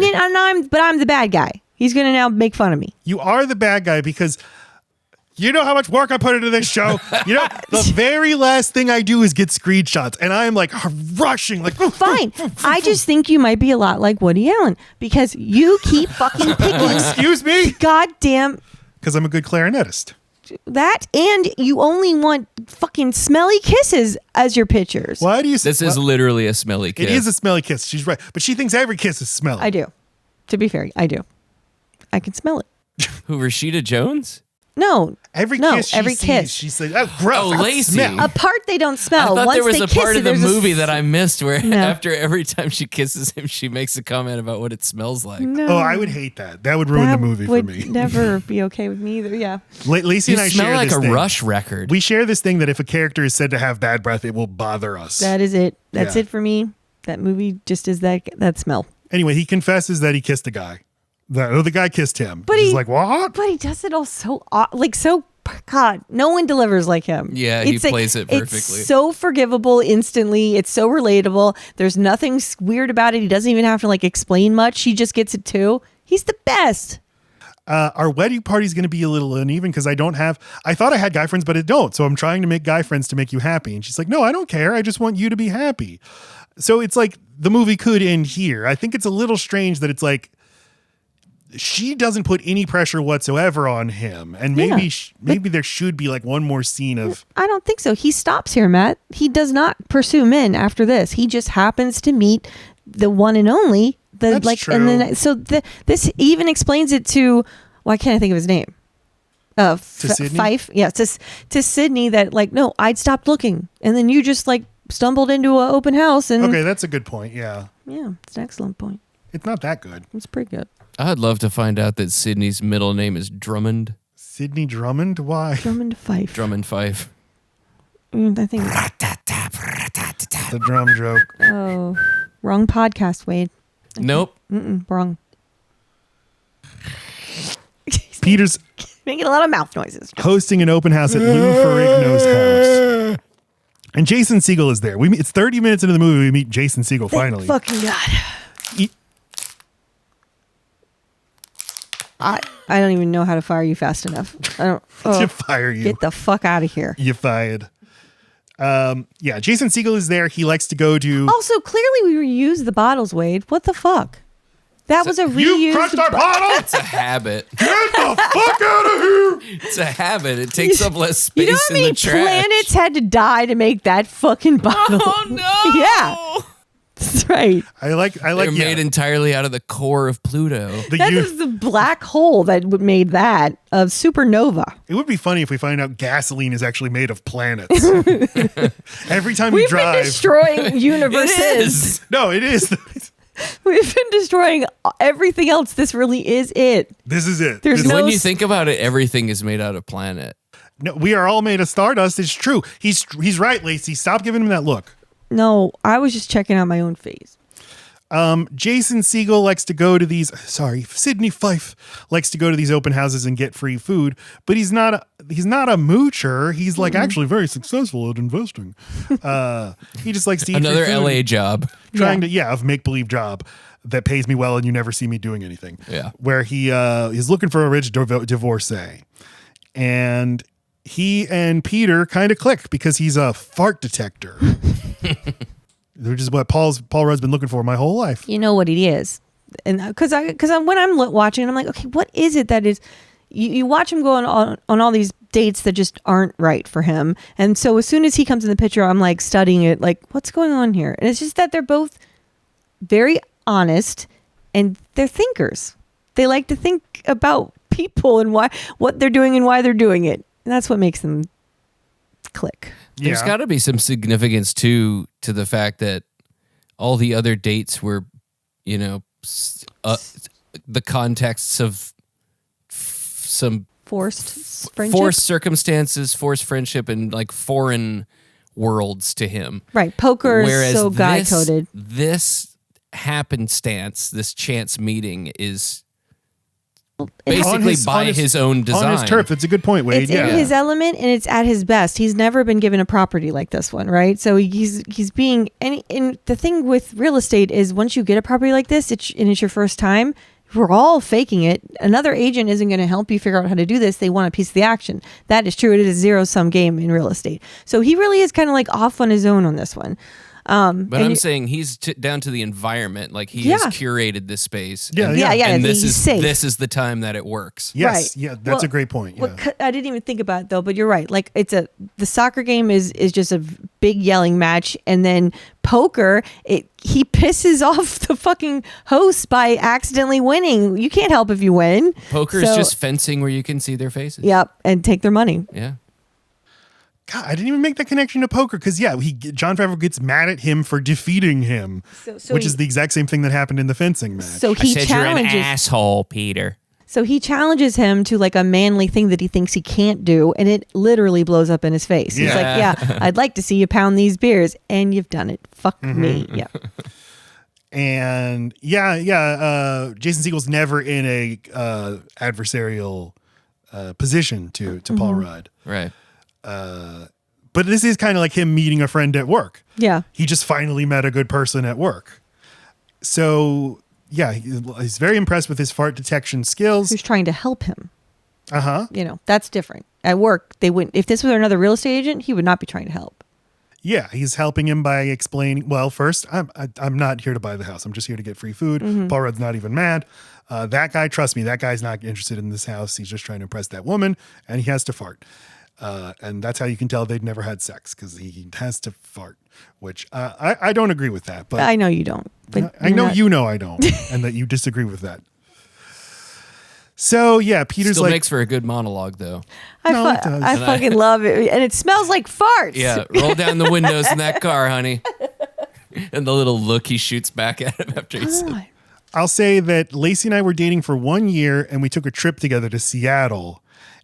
But I'm the bad guy. He's going to now make fun of me. You are the bad guy because you know how much work I put into this show. You know, the very last thing I do is get screenshots, and I am like rushing, like fine. I just think you might be a lot like Woody Allen because you keep fucking picking. Excuse me, Goddamn because I'm a good clarinetist. that, and you only want fucking smelly kisses as your pictures. Why do you? This is literally a smelly kiss. It is a smelly kiss. She's right, but she thinks every kiss is smelly. I do. To be fair, I do. I can smell it. Who, Rashida Jones? No. Every no, kiss she every sees, kiss. she's like, oh, gross. Oh, I Lacey. smell. A part they don't I smell. thought Once there was they a kiss part it, of the there's movie that I missed where No. after every time she kisses him, she makes a comment about what it smells like. No. Oh, I would hate that. That would ruin That the movie for would me. never be okay with me either. Yeah. Lacey You and I smell share like this a thing. Rush record. We share this thing that if a character is said to have bad breath, it will bother us. That is it. That's Yeah. it for me. That movie just is that smell. Anyway, he confesses that he kissed a guy. The guy kissed him. But He's he- like, what? But he does it all so God, no one delivers like him. Yeah, he plays it perfectly. It's so forgivable instantly. It's so relatable. There's nothing weird about it. He doesn't even have to explain much. He just gets it too. He's the best. Our wedding party is going to be a little uneven because I thought I had guy friends, but I don't. So I'm trying to make guy friends to make you happy. And she's like, no, I don't care. I just want you to be happy. So it's like the movie could end here. I think it's a little strange that it's like, she doesn't put any pressure whatsoever on him. And maybe maybe there should be one more scene of... I don't think so. He stops here, Matt. He does not pursue men after this. He just happens to meet the one and only. That's true. And then this even explains it to, why can't I think of his name? Sydney? Fife. Yeah, to Sydney that no, I'd stopped looking. And then you just stumbled into an open house. And Okay, that's a good point. Yeah. yeah, it's an excellent point. It's not that good. It's pretty good. I'd love to find out that Sydney's middle name is Drummond. Sydney Drummond? Why? Drummond Fife. Drummond Fife. I think. The drum joke. Oh, wrong podcast, Wade. Nope. Wrong. Peter's Making a lot of mouth noises. hosting an open house at Lou Ferrigno's house. And Jason Segal is there. It's 30 minutes into the movie. We meet Jason Segal finally. Fucking God. He- I don't even know how to fire you fast enough. I don't. to fire you. Get the fuck out of here. You fired. Yeah, Jason Segal is there. He likes to go to... Also, clearly we reused the bottles, Wade. What the fuck? That was a reused. You crushed our bottle? It's a habit. Get the fuck out of here! It's a habit. It takes up less space You know how in many the trash. planets had to die to make that fucking bottle? Oh no! Yeah. That's right. I like. They're Yeah, made entirely out of the core of Pluto. That is the black hole that made that of supernova. It would be funny if we find out gasoline is actually made of planets. Every time we We've drive. been destroying universes. It is. No, it is. We've been destroying everything else. This really is it. This is it. There's This- no- When you think about it, everything is made out of planet. No, we are all made of stardust. It's true. He's right, Lacey. Stop giving him that look. No, I was just checking out my own face. Jason Segal likes to go to these. Sorry, Sydney Fife likes to go to these open houses and get free food, but he's not a moocher. He's actually very successful at investing. He just likes to eat Another free food, LA job. trying to a make believe job that pays me well and you never see me doing anything. Yeah. Where he is looking for a rich divorcee, and he and Peter kind of click because he's a fart detector. Which is what Paul Rudd's been looking for my whole life. You know what it is, and because when I'm watching, I'm like, okay, what is it that is? You watch him go on all these dates that just aren't right for him, and so as soon as he comes in the picture, I'm studying it, what's going on here? And it's just that they're both very honest and they're thinkers. They like to think about people and what they're doing and why they're doing it, and that's what makes them click. There's got to be some significance to the fact that all the other dates were, the contexts of some forced friendship. Forced circumstances, forced friendship, and like foreign worlds to him. Right. Poker Whereas is so guy coded. This happenstance, this chance meeting is basically by his own design. On his turf. That's a good point, Wade. It's in his element and it's at his best. He's never been given a property like this one, right? So he's being, and the thing with real estate is once you get a property like this, it's your first time, we're all faking it. Another agent isn't going to help you figure out how to do this. They want a piece of the action. That is true. It is a zero-sum game in real estate. So he really is kind of like off on his own on this one. But I'm saying he's down to the environment. Like he has curated this space. And this is the time that it works. Yes. Right. Yeah. That's a great point. Yeah. I didn't even think about it though, but you're right. Like the soccer game is just a big yelling match, and then poker, he pisses off the fucking host by accidentally winning. You can't help if you win. Poker is just fencing where you can see their faces. Yep, and take their money. Yeah. God, I didn't even make that connection to poker because Jon Favreau gets mad at him for defeating him, which is the exact same thing that happened in the fencing match. So he challenges, you're an asshole, Peter. So he challenges him to like a manly thing that he thinks he can't do, and it literally blows up in his face. He's like, "Yeah, I'd like to see you pound these beers, and you've done it. Fuck me." Yeah. And Jason Segel's never in a adversarial position to Paul Rudd. Right. But this is kind of like him meeting a friend at work. Yeah. He just finally met a good person at work. So, yeah, he's very impressed with his fart detection skills. Who's trying to help him. Uh-huh. That's different. At work, they wouldn't. If this was another real estate agent, he would not be trying to help. Yeah, he's helping him by explaining, well, first, I'm not here to buy the house. I'm just here to get free food. Paul Rudd's not even mad. That guy, trust me, that guy's not interested in this house. He's just trying to impress that woman, and he has to fart. And that's how you can tell they'd never had sex, because he has to fart, which I don't agree with that. But I know you don't. But I know you know I don't, and that you disagree with that. So, yeah, Peter's Still like... makes for a good monologue, though. it does. I fucking love it. And it smells like farts. Yeah, roll down the windows in that car, honey. And the little look he shoots back at him after he said... I'll say that Lacey and I were dating for 1 year, and we took a trip together to Seattle.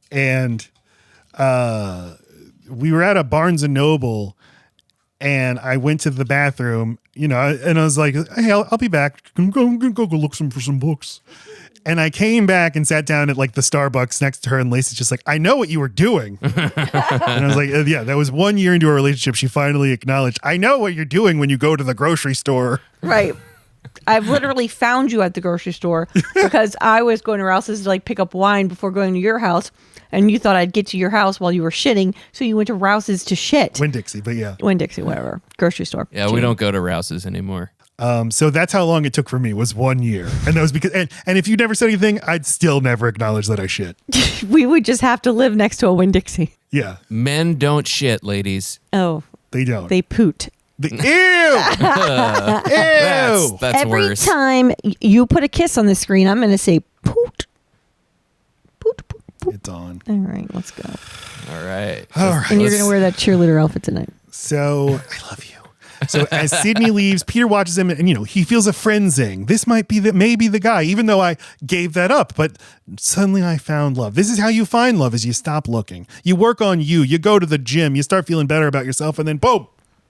And we were at a Barnes & Noble, and I went to the bathroom, and I was like, hey, I'll be back. I'm going to go look for some books. And I came back and sat down at like the Starbucks next to her, and Lacey's just like, I know what you were doing. And I was like, yeah, that was 1 year into our relationship. She finally acknowledged, I know what you're doing when you go to the grocery store. Right. I've literally found you at the grocery store because I was going to Rouse's to like pick up wine before going to your house. And you thought I'd get to your house while you were shitting. So you went to Rouse's to shit. Winn-Dixie, but yeah. Winn-Dixie, whatever. Grocery store. Yeah, we don't go to Rouse's anymore. So that's how long it took for me, was 1 year. And that was because, and if you never said anything, I'd still never acknowledge that I shit. We would just have to live next to a Winn-Dixie. Yeah. Men don't shit, ladies. Oh. They don't. They poot. Ew! Ew! That's Every worse. time you put a kiss on the screen, I'm going to say poot. Poot, poot, poot. It's on. All right, let's go. All right. And you're going to wear that cheerleader outfit tonight. So, I love you. So as Sydney leaves, Peter watches him, and he feels a frenzying. This might be maybe the guy, even though I gave that up. But suddenly I found love. This is how you find love: is you stop looking, you work on you, you go to the gym, you start feeling better about yourself, and then boom,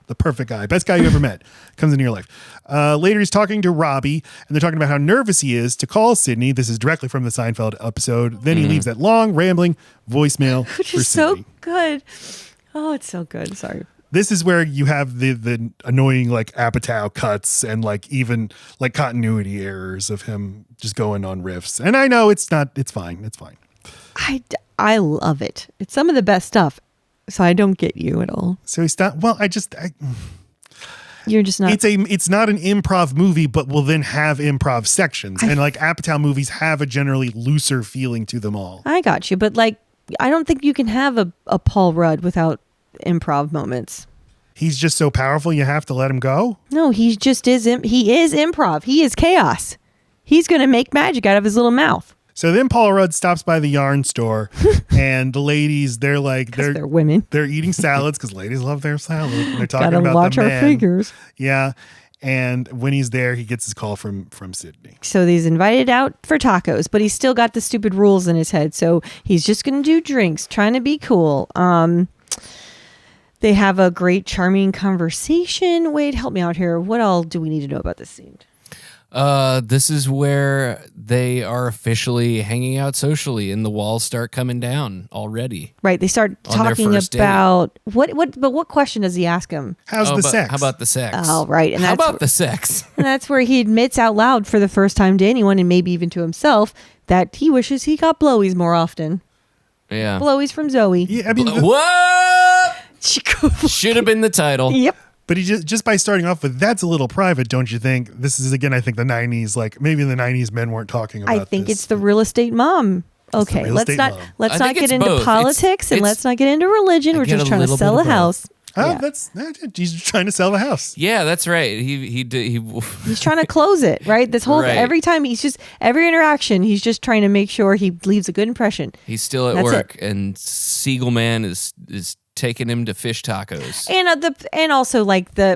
the perfect guy, best guy you ever met, comes into your life. Later, he's talking to Robbie, and they're talking about how nervous he is to call Sydney. This is directly from the Seinfeld episode. Then he leaves that long, rambling voicemail, which for is Sydney. so good. Oh, it's so good. Sorry. This is where you have the annoying like Apatow cuts and like even like continuity errors of him just going on riffs. And I know it's fine. It's fine. I love it. It's some of the best stuff. So I don't get you at all. So he's not, well, you're just not. It's not an improv movie, but will then have improv sections. And like Apatow movies have a generally looser feeling to them all. I got you. But like, I don't think you can have a Paul Rudd without improv moments. He's just so powerful, you have to let him go? No, he just is. He is improv. He is chaos. He's going to make magic out of his little mouth. So then Paul Rudd stops by the yarn store, and the ladies, they're women. They're eating salads because ladies love their salad. They're talking Gotta about watch the our men. figures. Yeah. And when he's there, he gets his call from Sydney. So he's invited out for tacos, but he's still got the stupid rules in his head. So he's just going to do drinks, trying to be cool. They have a great, charming conversation. Wait, help me out here. What all do we need to know about this scene? This is where they are officially hanging out socially, and the walls start coming down already. Right, they start talking about what question does he ask him? How's the sex? How about the sex? Oh, right, and how about the sex? And that's where he admits out loud for the first time to anyone, and maybe even to himself, that he wishes he got blowies more often. Yeah, blowies from Zoe. Yeah, I mean, what? Should have been the title. Yep. But he just by starting off with that's a little private, don't you think? This is again, I think the 90s. Like maybe in the 90s, men weren't talking about. I think it's the real estate mom. Okay, let's not get into politics and let's not get into religion. We're just trying to sell a house. Oh, yeah. He's just trying to sell the house. Yeah, that's right. He's trying to close it, right? This whole right. Every time every interaction, he's just trying to make sure he leaves a good impression. He's still at work, and Segal Man is taking him to fish tacos, and also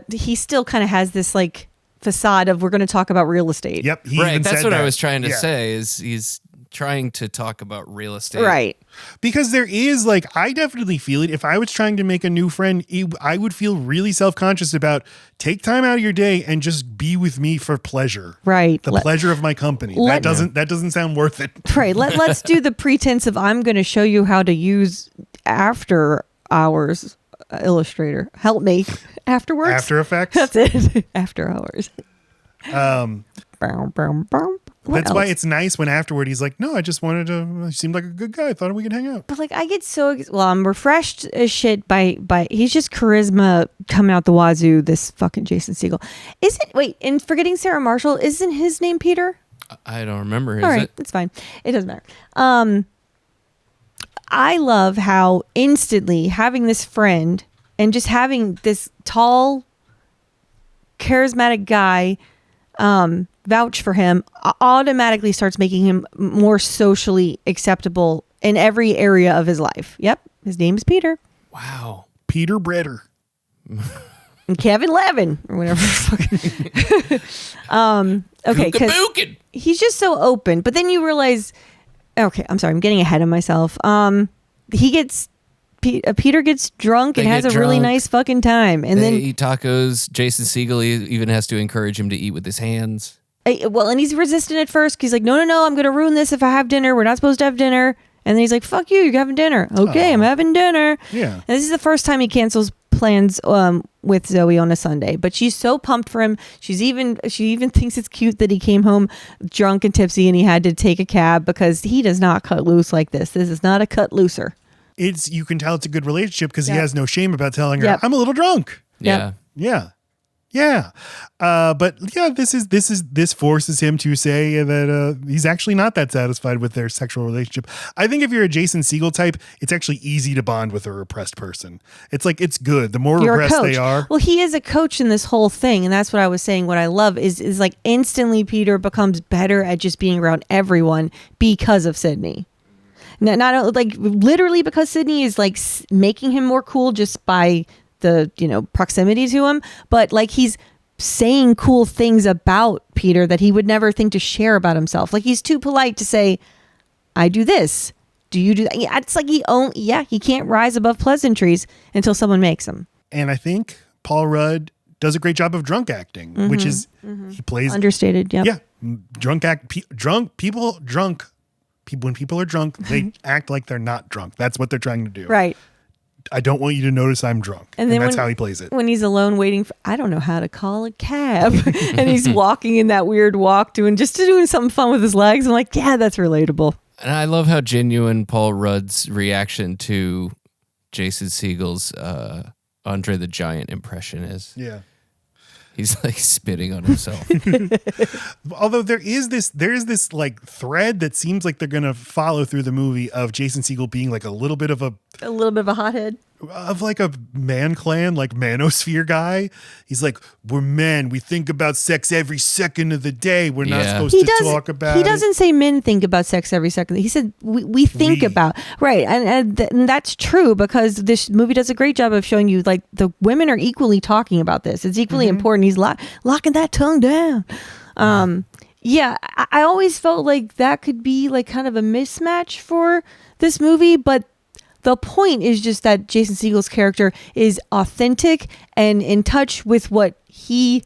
he still kind of has this like facade of we're going to talk about real estate. Yep, right. That's what I was trying to say. Is he's trying to talk about real estate, right? Because there is I definitely feel it. If I was trying to make a new friend, I would feel really self-conscious about take time out of your day and just be with me for pleasure, right? The pleasure of my company. That doesn't sound worth it, right? Let's do the pretense of I'm going to show you how to use After Hours Illustrator. Help me. Afterwards. After Effects. That's it. After Hours. That's why it's nice when afterward he's like, no, I just wanted to. He seemed like a good guy. I thought we could hang out. But I get I'm refreshed as shit by he's just charisma coming out the wazoo. This fucking Jason Segal. In Forgetting Sarah Marshall, isn't his name Peter? I don't remember. All right, it's fine. It doesn't matter. I love how instantly having this friend and just having this tall, charismatic guy vouch for him automatically starts making him more socially acceptable in every area of his life. Yep. His name is Peter. Wow. Peter Bretter. And Kevin Levin or whatever. Okay. Because he's just so open. But then you realize, okay, I'm sorry. I'm getting ahead of myself. Peter gets drunk and has a really nice fucking time. And then eat tacos. Jason Segal even has to encourage him to eat with his hands. And he's resistant at first. He's like, no, I'm going to ruin this if I have dinner. We're not supposed to have dinner. And then he's like, fuck you, you're having dinner. Okay, I'm having dinner. Yeah. And this is the first time he cancels plans with Zoe on a Sunday. But she's so pumped for him. She even thinks it's cute that he came home drunk and tipsy and he had to take a cab because he does not cut loose like this. This is not a cut looser. You can tell it's a good relationship because he has no shame about telling her, I'm a little drunk. Yeah. Yeah. Yeah. But yeah, this forces him to say that he's actually not that satisfied with their sexual relationship. I think if you're a Jason Segal type, it's actually easy to bond with a repressed person. It's it's good. The more repressed they are. Well, he is a coach in this whole thing. And that's what I was saying. What I love is instantly Peter becomes better at just being around everyone because of Sydney. Not literally because Sydney is making him more cool just by the proximity to him, but he's saying cool things about Peter that he would never think to share about himself. He's too polite to say, I do this. Do you do that? Yeah, it's he can't rise above pleasantries until someone makes him. And I think Paul Rudd does a great job of drunk acting, which is he plays understated. Yep. Yeah. When people are drunk, they act like they're not drunk. That's what they're trying to do. Right. I don't want you to notice I'm drunk. And that's how he plays it. When he's alone waiting I don't know how to call a cab. And he's walking in that weird walk doing something fun with his legs. I'm like, yeah, that's relatable. And I love how genuine Paul Rudd's reaction to Jason Segal's Andre the Giant impression is. Yeah. He's spitting on himself. Although there is this thread that seems like they're going to follow through the movie of Jason Segal being a little bit of a A little bit of a hothead. Of like a man clan, like manosphere guy. He's like, we're men. We think about sex every second of the day. We're not supposed to talk about it. He doesn't say men think about sex every second. He said we think about. Right. And that's true because this movie does a great job of showing you like the women are equally talking about this. It's equally important. He's locking that tongue down. Yeah, I always felt like that could be like kind of a mismatch for this movie, but the point is just that Jason Segel's character is authentic and in touch with what he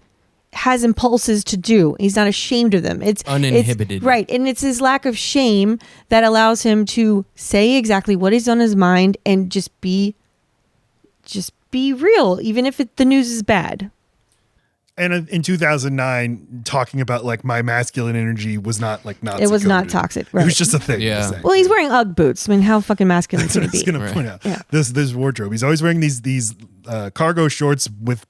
has impulses to do. He's not ashamed of them. It's uninhibited. Right. And it's his lack of shame that allows him to say exactly what is on his mind and just be real, even if the news is bad. And in 2009, talking about like my masculine energy was not like Nazi. It was coded. not toxic. Right. It was just a thing. Yeah. Well, he's wearing UGG boots. I mean, how fucking masculine can he be? I was going to point out this wardrobe. He's always wearing these cargo shorts with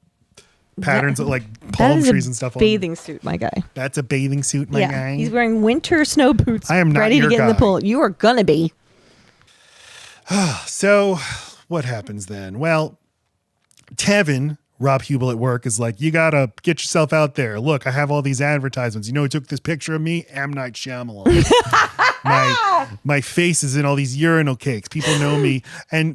patterns of like palm trees and stuff. Bathing suit, my guy. That's a bathing suit, my guy. He's wearing winter snow boots. I am not ready your to get guy. in the pool. You are gonna be. So, what happens then? Well, Tevin, Rob Hubel at work, is like, you gotta get yourself out there. Look, I have all these advertisements. You know who took this picture of me? M. Night Shyamalan. my face is in all these urinal cakes. People know me.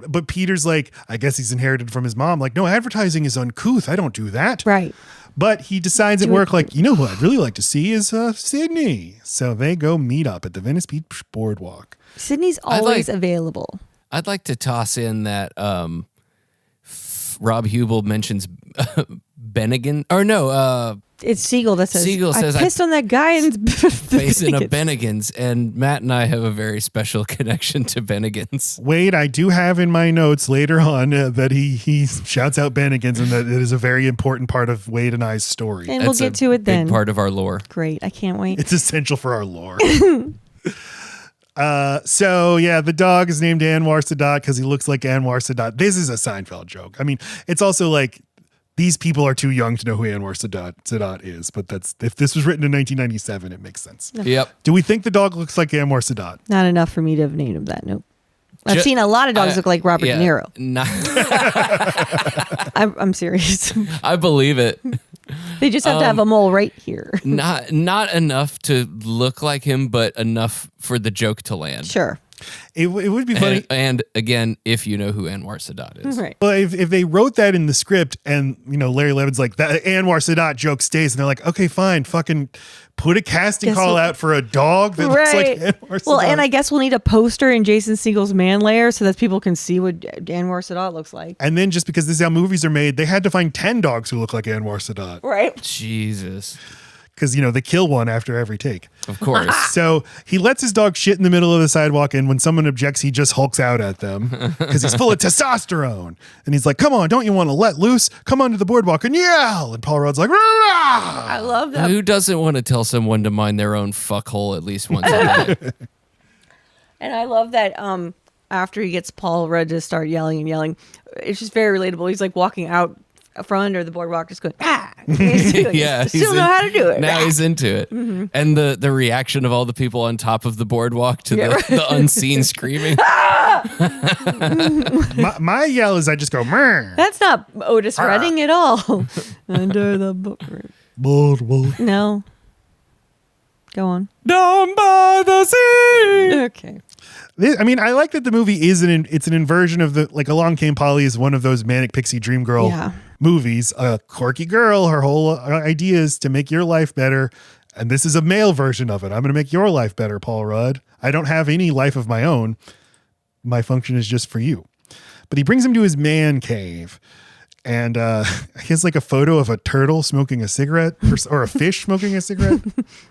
But Peter's like, I guess he's inherited from his mom. Like, no, advertising is uncouth. I don't do that. Right. But he decides at work, like, you know who I'd really like to see is Sydney. So they go meet up at the Venice Beach Boardwalk. Sydney's always available. I'd like to toss in that Rob Hubel mentions Bennigan. Or no, it's Segal that says, Segal says, I pissed on that guy and face in a Bennigan's. And Matt and I have a very special connection to Bennigan's. Wade, I do have in my notes later on that he shouts out Bennigan's and that it is a very important part of Wade and I's story. And we'll get to it then. Big part of our lore. Great. I can't wait. It's essential for our lore. So yeah, the dog is named Anwar Sadat because he looks like Anwar Sadat. This is a Seinfeld joke. I mean, it's also like these people are too young to know who Anwar Sadat is, but that's, if this was written in 1997, it makes sense. Yep. Do we think the dog looks like Anwar Sadat? Not enough for me to have named him that. Nope. I've seen a lot of dogs look like Robert De Niro. I'm serious. I believe it. They just have to have a mole right here. Not enough to look like him, but enough for the joke to land. Sure. It would be funny. And again, if you know who Anwar Sadat is. Right. Well, if they wrote that in the script and, you know, Larry Levin's like, that Anwar Sadat joke stays, and they're like, okay, fine, fucking put a casting call out for a dog that looks like Anwar Sadat. Well, and I guess we'll need a poster in Jason Segel's man layer so that people can see what Anwar Sadat looks like. And then just because this is how movies are made, they had to find 10 dogs who look like Anwar Sadat. Right. Jesus. Because, you know, they kill one after every take. Of course. So he lets his dog shit in the middle of the sidewalk, and when someone objects, he just hulks out at them because he's full of testosterone. And he's like, come on, don't you want to let loose? Come onto the boardwalk and yell. And Paul Rudd's like, rah! I love that. Who doesn't want to tell someone to mind their own fuckhole at least once a day? And I love that after he gets Paul Rudd to start yelling and yelling, it's just very relatable. He's like walking out from under the boardwalk just going, ah. Yeah. Still know how to do it. Now he's into it. Mm-hmm. And the reaction of all the people on top of the boardwalk to the unseen screaming. my yell is I just go, Meh. That's not Otis Redding at all. Under the boardwalk. No. Go on. Down by the sea. Okay. I mean, I like that the movie is it's an inversion of the, like, Along Came Polly is one of those manic pixie dream girl movies. A quirky girl, her whole idea is to make your life better. And this is a male version of it. I'm going to make your life better, Paul Rudd. I don't have any life of my own. My function is just for you. But he brings him to his man cave. And he has like a photo of a turtle smoking a cigarette or a fish smoking a cigarette.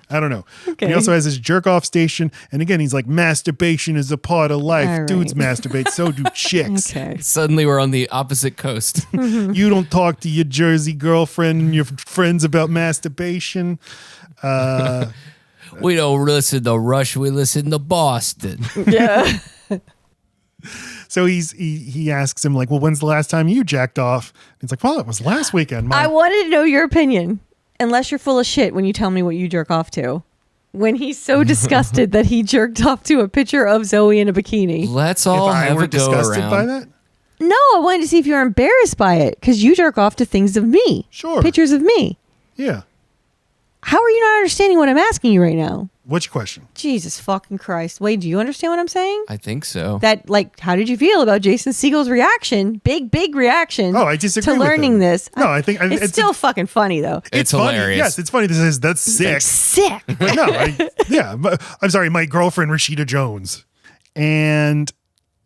I don't know. Okay. He also has his jerk off station. And again, he's like, masturbation is a part of life. Right. Dudes masturbate. So do chicks. Okay. Suddenly we're on the opposite coast. You don't talk to your Jersey girlfriend and your friends about masturbation. We don't listen to Rush. We listen to Boston. Yeah. So he asks him, like, well, when's the last time you jacked off? And he's like, well, it was last weekend. I wanted to know your opinion, unless you're full of shit when you tell me what you jerk off to. when he's so disgusted that he jerked off to a picture of Zoe in a bikini. Let's all if I have were a go disgusted around. by that, No, I wanted to see if you're embarrassed by it because you jerk off to things of me. Sure. Pictures of me. yeah. How are you not understanding what I'm asking you right now? What's your question? Jesus fucking Christ. Wade, do you understand what I'm saying? I think so. That, like, how did you feel about Jason Segal's reaction? Big reaction. Oh, I disagree to with learning him. this. No, I think it's still fucking funny though. It's funny. hilarious. Yes, it's funny. That's sick. Like, sick. But no, but I'm sorry, my girlfriend Rashida Jones. And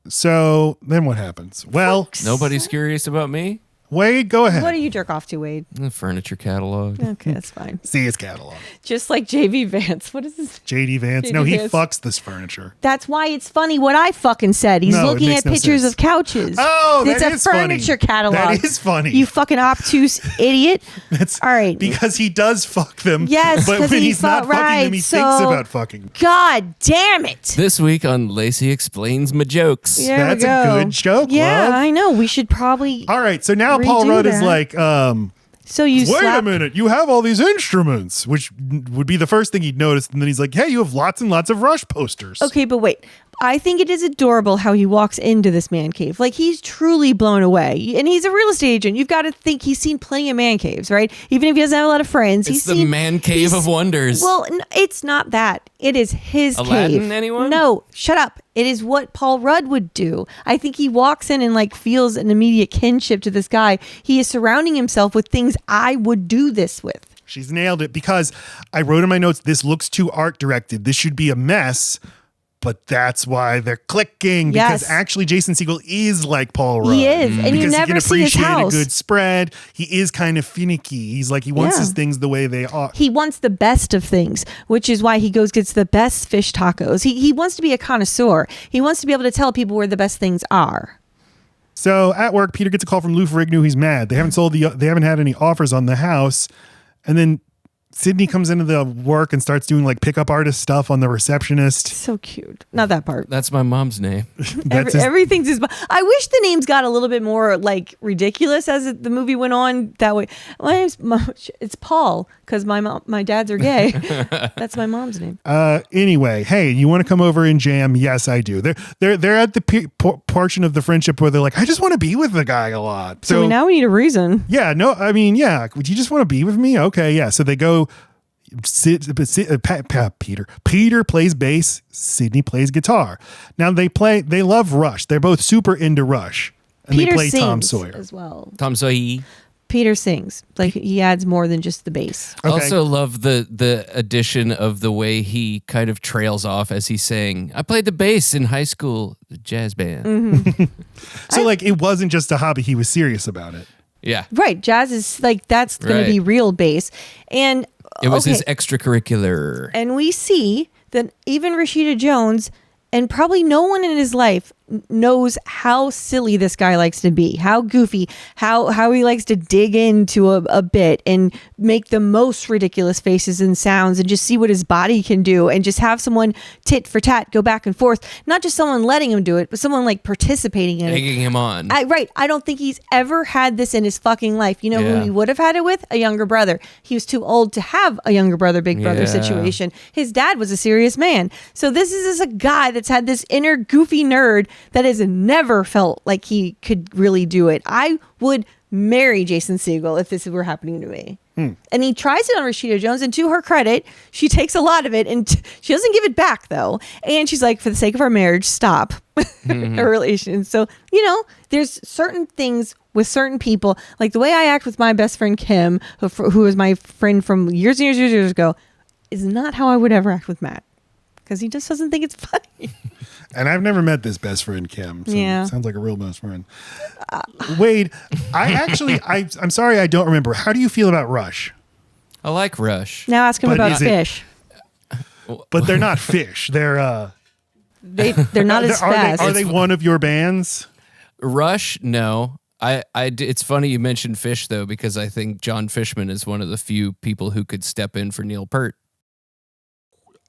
so then what happens? Well, Nobody's curious about me? Wade, go ahead. What do you jerk off to, Wade? The furniture catalog. Okay, that's fine. See his catalog. Just like JV Vance. What is this? JD Vance. JD No, he Vance. fucks this furniture. That's why it's funny what I fucking said. He's No, it looking makes at no pictures sense. of couches. Oh, it's that a is funny. furniture catalog. That is funny. You fucking obtuse idiot. That's all right. Because he does fuck them. Yes, but 'cause when he he's not fuck- fucking them, right, he so- thinks about fucking. God damn it. This week on Lacey Explains My Jokes. There That's we a go. good joke, Yeah, love. I know. We should probably. All right, so now Paul Redo Rudd is that. like, So you wait slap. a minute, you have all these instruments, which would be the first thing he'd notice. And then he's like, hey, you have lots and lots of Rush posters. Okay, but wait. I think it is adorable how he walks into this man cave. Like, he's truly blown away. And he's a real estate agent. You've got to think he's seen plenty of man caves, right? Even if he doesn't have a lot of friends. It's he's the seen, man cave he's- of wonders. Well, it's not that. It is his Aladdin, cave. anyone? No, shut up. It is what Paul Rudd would do. I think he walks in and like feels an immediate kinship to this guy. He is surrounding himself with things I would do this with. She's nailed it because I wrote in my notes, this looks too art directed. This should be a mess. But that's why they're clicking. Because Yes. actually Jason Segel is like Paul Rudd. He is, and you Because never he can see his appreciate house. a good spread. He is kind of finicky. He's like, he wants Yeah. his things the way they are. He wants the best of things, which is why he gets the best fish tacos. He wants to be a connoisseur. He wants to be able to tell people where the best things are. So at work, Peter gets a call from Lou Ferrigno. He's mad. They haven't had any offers on the house. And then Sydney comes into the work and starts doing like pickup artist stuff on the receptionist. So cute. Not that part. That's my mom's name. That's his- Everything's his. I wish the names got a little bit more like ridiculous as the movie went on. That way, my name's it's Paul because my dads are gay. That's my mom's name. Anyway, hey, you want to come over and jam? Yes, I do. They're at the portion of the friendship where they're like, I just want to be with the guy a lot. So now we need a reason. Yeah, no, I mean, yeah. Would you just want to be with me? Okay, yeah. So they go. Peter plays bass. Sydney plays guitar. Now they love Rush. They're both super into Rush, and Peter they play sings Tom Sawyer. as well. Tom Sawyer. Peter sings. Like he adds more than just the bass. Okay. Also love the addition of the way he kind of trails off as he's saying, I played the bass in high school jazz band. Mm-hmm. So like it wasn't just a hobby. He was serious about it. Yeah. Right. Jazz is like that's going Right. to be real bass. And It was okay. his extracurricular. And we see that even Rashida Jones and probably no one in his life knows how silly this guy likes to be, how goofy, how he likes to dig into a bit and make the most ridiculous faces and sounds and just see what his body can do and just have someone tit for tat go back and forth. Not just someone letting him do it, but someone like participating in it. Egging him on. I don't think he's ever had this in his fucking life. You know Yeah. who he would have had it with? A younger brother. He was too old to have a younger brother, big brother Yeah. situation. His dad was a serious man. So this is just a guy that's had this inner goofy nerd that has never felt like he could really do it. I would marry Jason Segel if this were happening to me. And he tries it on Rashida Jones, and to her credit, she takes a lot of it, and she doesn't give it back though. And she's like, for the sake of our marriage, stop our relation. So there's certain things with certain people, like the way I act with my best friend Kim, who is my friend from years and years ago, is not how I would ever act with Matt because he just doesn't think it's funny. And I've never met this best friend Kim. So Yeah. sounds like a real best friend. Wade, I'm sorry, I don't remember. How do you feel about Rush? I like Rush. Now ask him But about is it- fish. But they're not fish. They're They're not as fast. Are they one of your bands? Rush, no. It's funny you mentioned Fish though, because I think John Fishman is one of the few people who could step in for Neil Peart.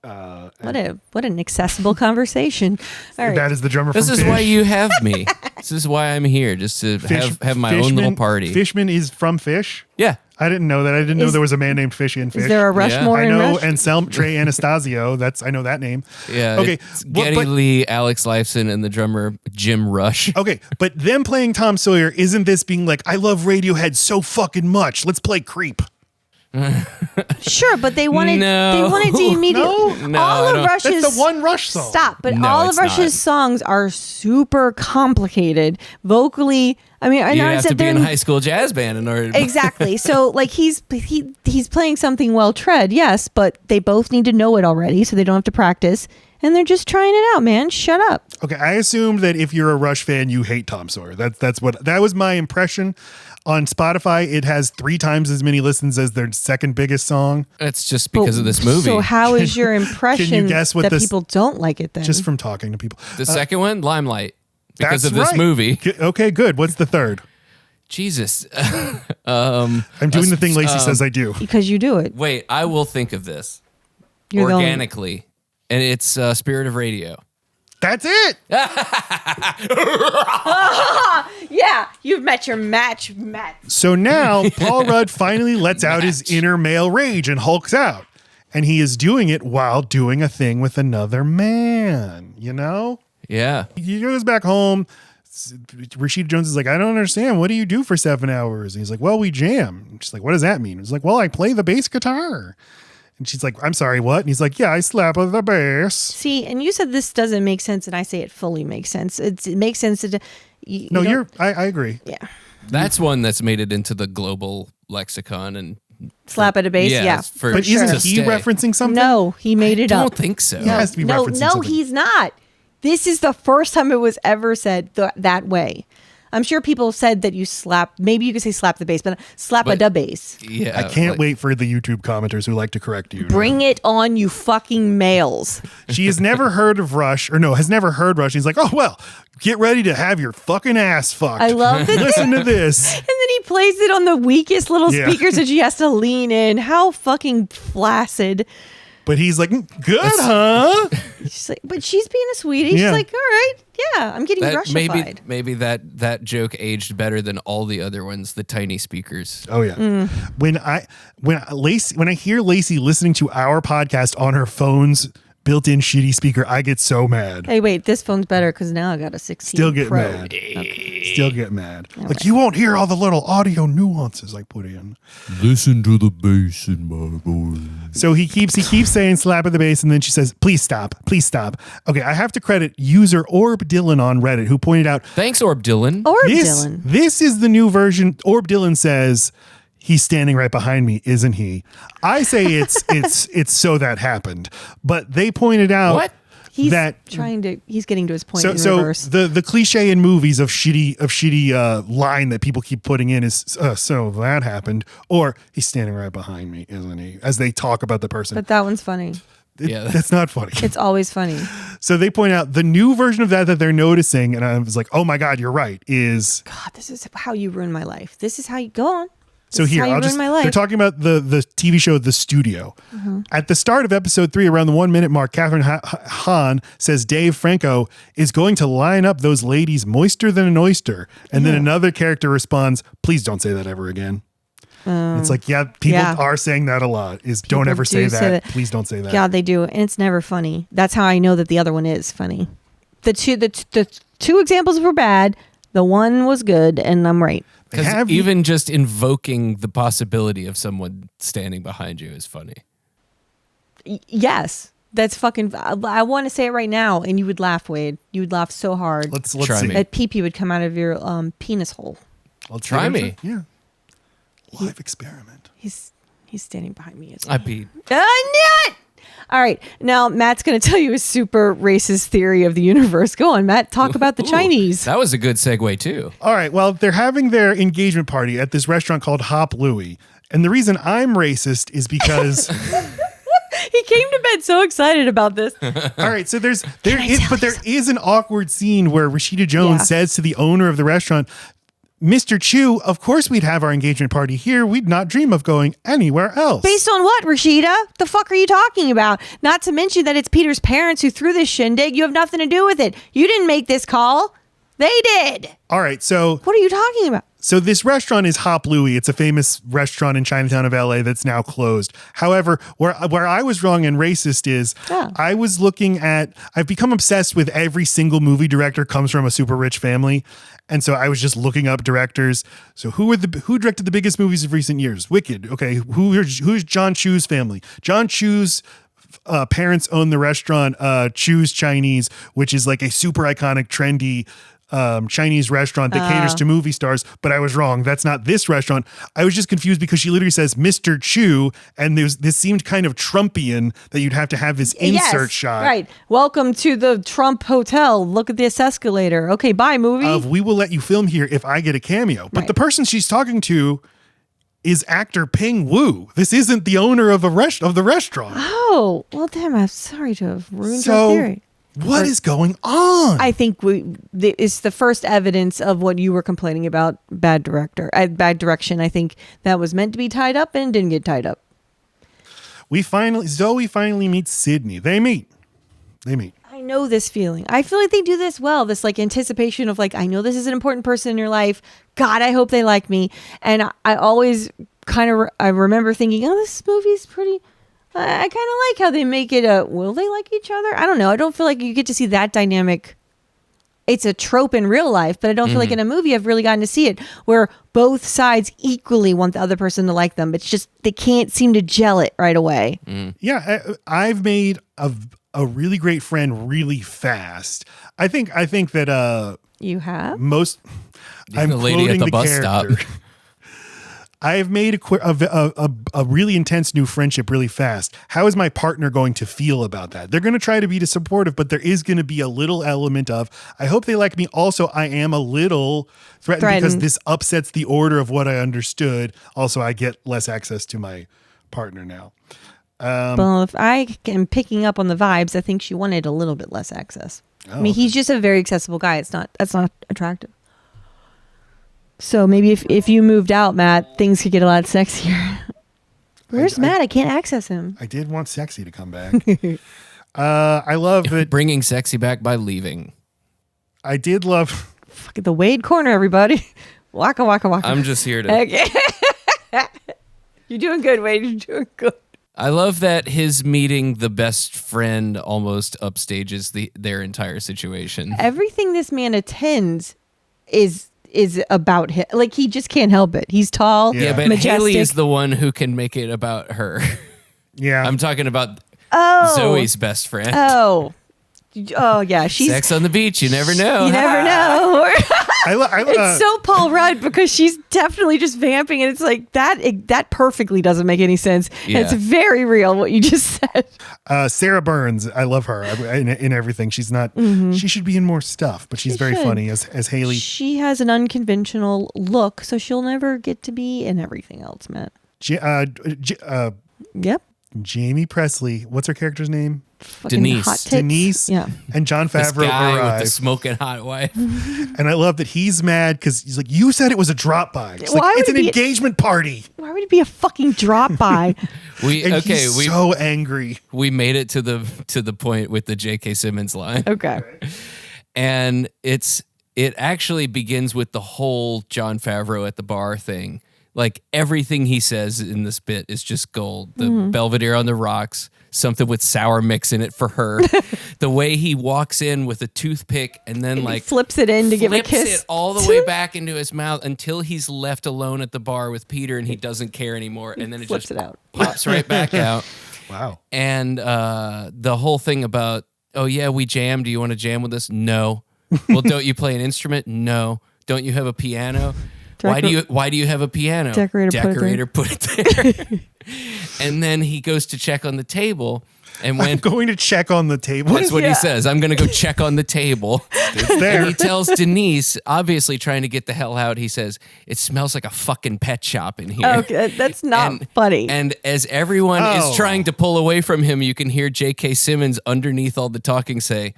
What an accessible conversation. All right. That is the drummer This from is Fish. why you have me. This is why I'm here, just to have my own little party. Fishman is from Fish? Yeah. I didn't know that. I didn't know there was a man named Fishy and Fish. Is there a Rushmore I in know Rush? Anselm Trey Anastasio. I know that name. Yeah. Okay. It's Geddy Lee, Alex Lifeson, and the drummer Jim Rush. Okay, but them playing Tom Sawyer, isn't this being like, I love Radiohead so fucking much. Let's play Creep. Sure, but they wanted No. to immediately. No, all I of don't- Rush's That's the one Rush song. Stop, but No, all of it's Rush's songs are super complicated vocally. I mean, I You know have that to be they're in a high school jazz band in order to exactly. So like he's playing something well tread, yes, but they both need to know it already, so they don't have to practice. And they're just trying it out, man. Shut up. Okay, I assumed that if you're a Rush fan, you hate Tom Sawyer. That was my impression. On Spotify, it has 3 times as many listens as their second biggest song. That's just because of this movie. So how is your impression guess what that this- people don't like it then? Just from talking to people. The second one, Limelight, because That's of this right. movie. Okay, good. What's the third? Jesus. I'm doing the thing Lacey says I do. because you do it. Wait, I will think of this You're the only- organically, and it's Spirit of Radio. That's it. Yeah, you've met your match, Matt. So now Paul Rudd finally lets out his inner male rage and hulks out. And he is doing it while doing a thing with another man, you know? Yeah. He goes back home. Rashida Jones is like, I don't understand. What do you do for 7 hours? And he's like, well, we jam. And she's like, what does that mean? He's like, well, I play the bass guitar. And she's like, I'm sorry, what? And he's like, yeah, I slap on the bass. See, and you said this doesn't make sense, and I say it fully makes sense. It makes sense to. I agree. Yeah. That's one that's made it into the global lexicon and Slap at a bass, yeah. For But sure. isn't he referencing something? No, he made it I up. don't think so. He has to be No, referencing no, something. he's not. This is the first time it was ever said that way. I'm sure people said that you slap. Maybe you could say slap the bass, but slap a da bass. Yeah. I can't wait for the YouTube commenters who like to correct you. Bring it on, you fucking males. She has never heard of Rush, has never heard Rush. He's like, oh, well, get ready to have your fucking ass fucked. I love that. Listen to this. And then he plays it on the weakest little Yeah. speakers and she has to lean in. How fucking flaccid. But he's like, good, huh? She's like, but she's being a sweetie. Yeah. She's like, all right, yeah, I'm getting That Rushified. maybe that joke aged better than all the other ones, the tiny speakers. Oh yeah. When I hear Lacey listening to our podcast on her phone's built-in shitty speaker, I get so mad. Hey, wait, this phone's better because now I got a 16 Still get Pro. mad. Still get mad. Like you won't hear all the little audio nuances I put in. Listen to the bass in my voice. So he keeps saying slap at the bass, and then she says, please stop. Please stop. Okay, I have to credit user Orb Dylan on Reddit, who pointed out Thanks, Orb Dylan. Or this, Dylan. this is the new version. Orb Dylan says he's standing right behind me, isn't he? I say it's so that happened. But they pointed out What? He's that he's getting to his point so in so reverse. the cliche in movies of shitty line that people keep putting in is so that happened, or he's standing right behind me, isn't he? As they talk about the person. But that one's funny. Yeah. That's not funny. It's always funny. So they point out the new version of that they're noticing, and I was like, oh my God, you're right, is God, this is how you ruin my life. This is how you go on. so This is here, how you I'll ruin just, my life. they're talking about the TV show The Studio. At the start of episode 3, around the 1 minute mark, Catherine Hahn says Dave Franco is going to line up those ladies moister than an oyster. And then another character responds, please don't say that ever again. It's like, people are saying that a lot, is don't People ever do say that. Please don't say that. Yeah, they do, and it's never funny. That's how I know that the other one is funny. The two examples were bad. The one was good, and I'm right. Because Have even just invoking the possibility of someone standing behind you is funny. Yes, that's fucking. I want to say it right now, and you would laugh, Wade. You would laugh so hard. Let's Try see. me. That pee-pee would come out of your penis hole. Let's Try see. me. Yeah. Live experiment. He's standing behind me. I peed. I knew it! All right, now Matt's going to tell you a super racist theory of the universe. Go on, Matt. Talk about the Ooh, Chinese. That was a good segue too. All right. Well, they're having their engagement party at this restaurant called Hop Louie. And the reason I'm racist is because He came to bed so excited about this. all right, so there is an awkward scene where Rashida Jones Yeah. says to the owner of the restaurant, Mr. Chu, of course we'd have our engagement party here. We'd not dream of going anywhere else. Based on what, Rashida? The fuck are you talking about? Not to mention that it's Peter's parents who threw this shindig. You have nothing to do with it. You didn't make this call. They did. All right, so What are you talking about? So this restaurant is Hop Louie. It's a famous restaurant in Chinatown of LA that's now closed. However, where I was wrong and racist is I was looking at, I've become obsessed with every single movie director comes from a super rich family. And so I was just looking up directors. So who directed the biggest movies of recent years? Wicked. Okay. Who's John Chu's family? John Chu's parents own the restaurant Chu's Chinese, which is like a super iconic, trendy Chinese restaurant that caters to movie stars, but I was wrong. That's not this restaurant. I was just confused because she literally says Mr. Chu, and this seemed kind of Trumpian that you'd have to have this insert shot. Right. Welcome to the Trump Hotel. Look at this escalator. Okay, bye, movie. We will let you film here if I get a cameo. But the person she's talking to is actor Ping Wu. This isn't the owner of the restaurant. Oh, well, damn, I'm sorry to have ruined your theory. What is going on? I think it's the first evidence of what you were complaining about, bad direction. I think that was meant to be tied up and didn't get tied up. Zoe finally meets Sydney. They meet. I know this feeling. I feel like they do this well. This like anticipation of like, I know this is an important person in your life. God, I hope they like me. And I always I remember thinking, oh, this movie's pretty... I kind of like how they make it will they like each other? I don't know. I don't feel like you get to see that dynamic. It's a trope in real life, but I don't feel like in a movie I've really gotten to see it where both sides equally want the other person to like them. It's just they can't seem to gel it right away. Yeah, I've made a really great friend really fast. I think that you have I'm the lady at the bus character. stop. I have made a really intense new friendship really fast. How is my partner going to feel about that? They're going to try to be supportive, but there is going to be a little element of, I hope they like me. Also, I am a little threatened because this upsets the order of what I understood. Also, I get less access to my partner now. Well, if I am picking up on the vibes, I think she wanted a little bit less access. I mean, he's just a very accessible guy. That's not attractive. So maybe if you moved out, Matt, things could get a lot sexier. Where's Matt? I can't access him. I did want sexy to come back. I love that. Bringing sexy back by leaving. I did love. Fuck the Wade corner, everybody. Waka, waka, waka. I'm just here to. Okay. You're doing good, Wade. You're doing good. I love that his meeting the best friend almost upstages their entire situation. Everything this man attends is about him. Like, he just can't help it. He's tall, but majestic. Haley is the one who can make it about her. Yeah. I'm talking about Zoe's best friend. Oh, yeah. She's Sex on the beach. You never know. You never know. It's so Paul Rudd because she's definitely just vamping, and it's like that perfectly doesn't make any sense. Yeah. And it's very real what you just said. Sarah Burns, I love her in everything. She's not. She should be in more stuff, but she's very funny as Haley. She has an unconventional look, so she'll never get to be in everything else, Matt. Yep. Jamie Presley. What's her character's name? Denise. Yeah. And John Favreau this guy arrive. with the smoking hot wife. And I love that he's mad because he's like, you said it was a drop by. It's an engagement party. Why would it be a fucking drop by? He's so angry. We made it to the point with the J.K. Simmons line. Okay. And it actually begins with the whole John Favreau at the bar thing. Like, everything he says in this bit is just gold. The Belvedere on the rocks, something with sour mix in it for her. The way he walks in with a toothpick and then he flips it in to give a kiss. Flips it all the way back into his mouth until he's left alone at the bar with Peter and he doesn't care anymore. And then it just pops right back out. Wow. And the whole thing about, oh yeah, we jam. Do you want to jam with us? No. Well, don't you play an instrument? No. Don't you have a piano? Why do you have a piano? Decorator put it there. And then he goes to check on the table. And when I'm going to check on the table. That's what he says. I'm going to go check on the table. It's there. And he tells Denise, obviously trying to get the hell out, he says, it smells like a fucking pet shop in here. Okay, that's not funny. And as everyone is trying to pull away from him, you can hear J.K. Simmons underneath all the talking say,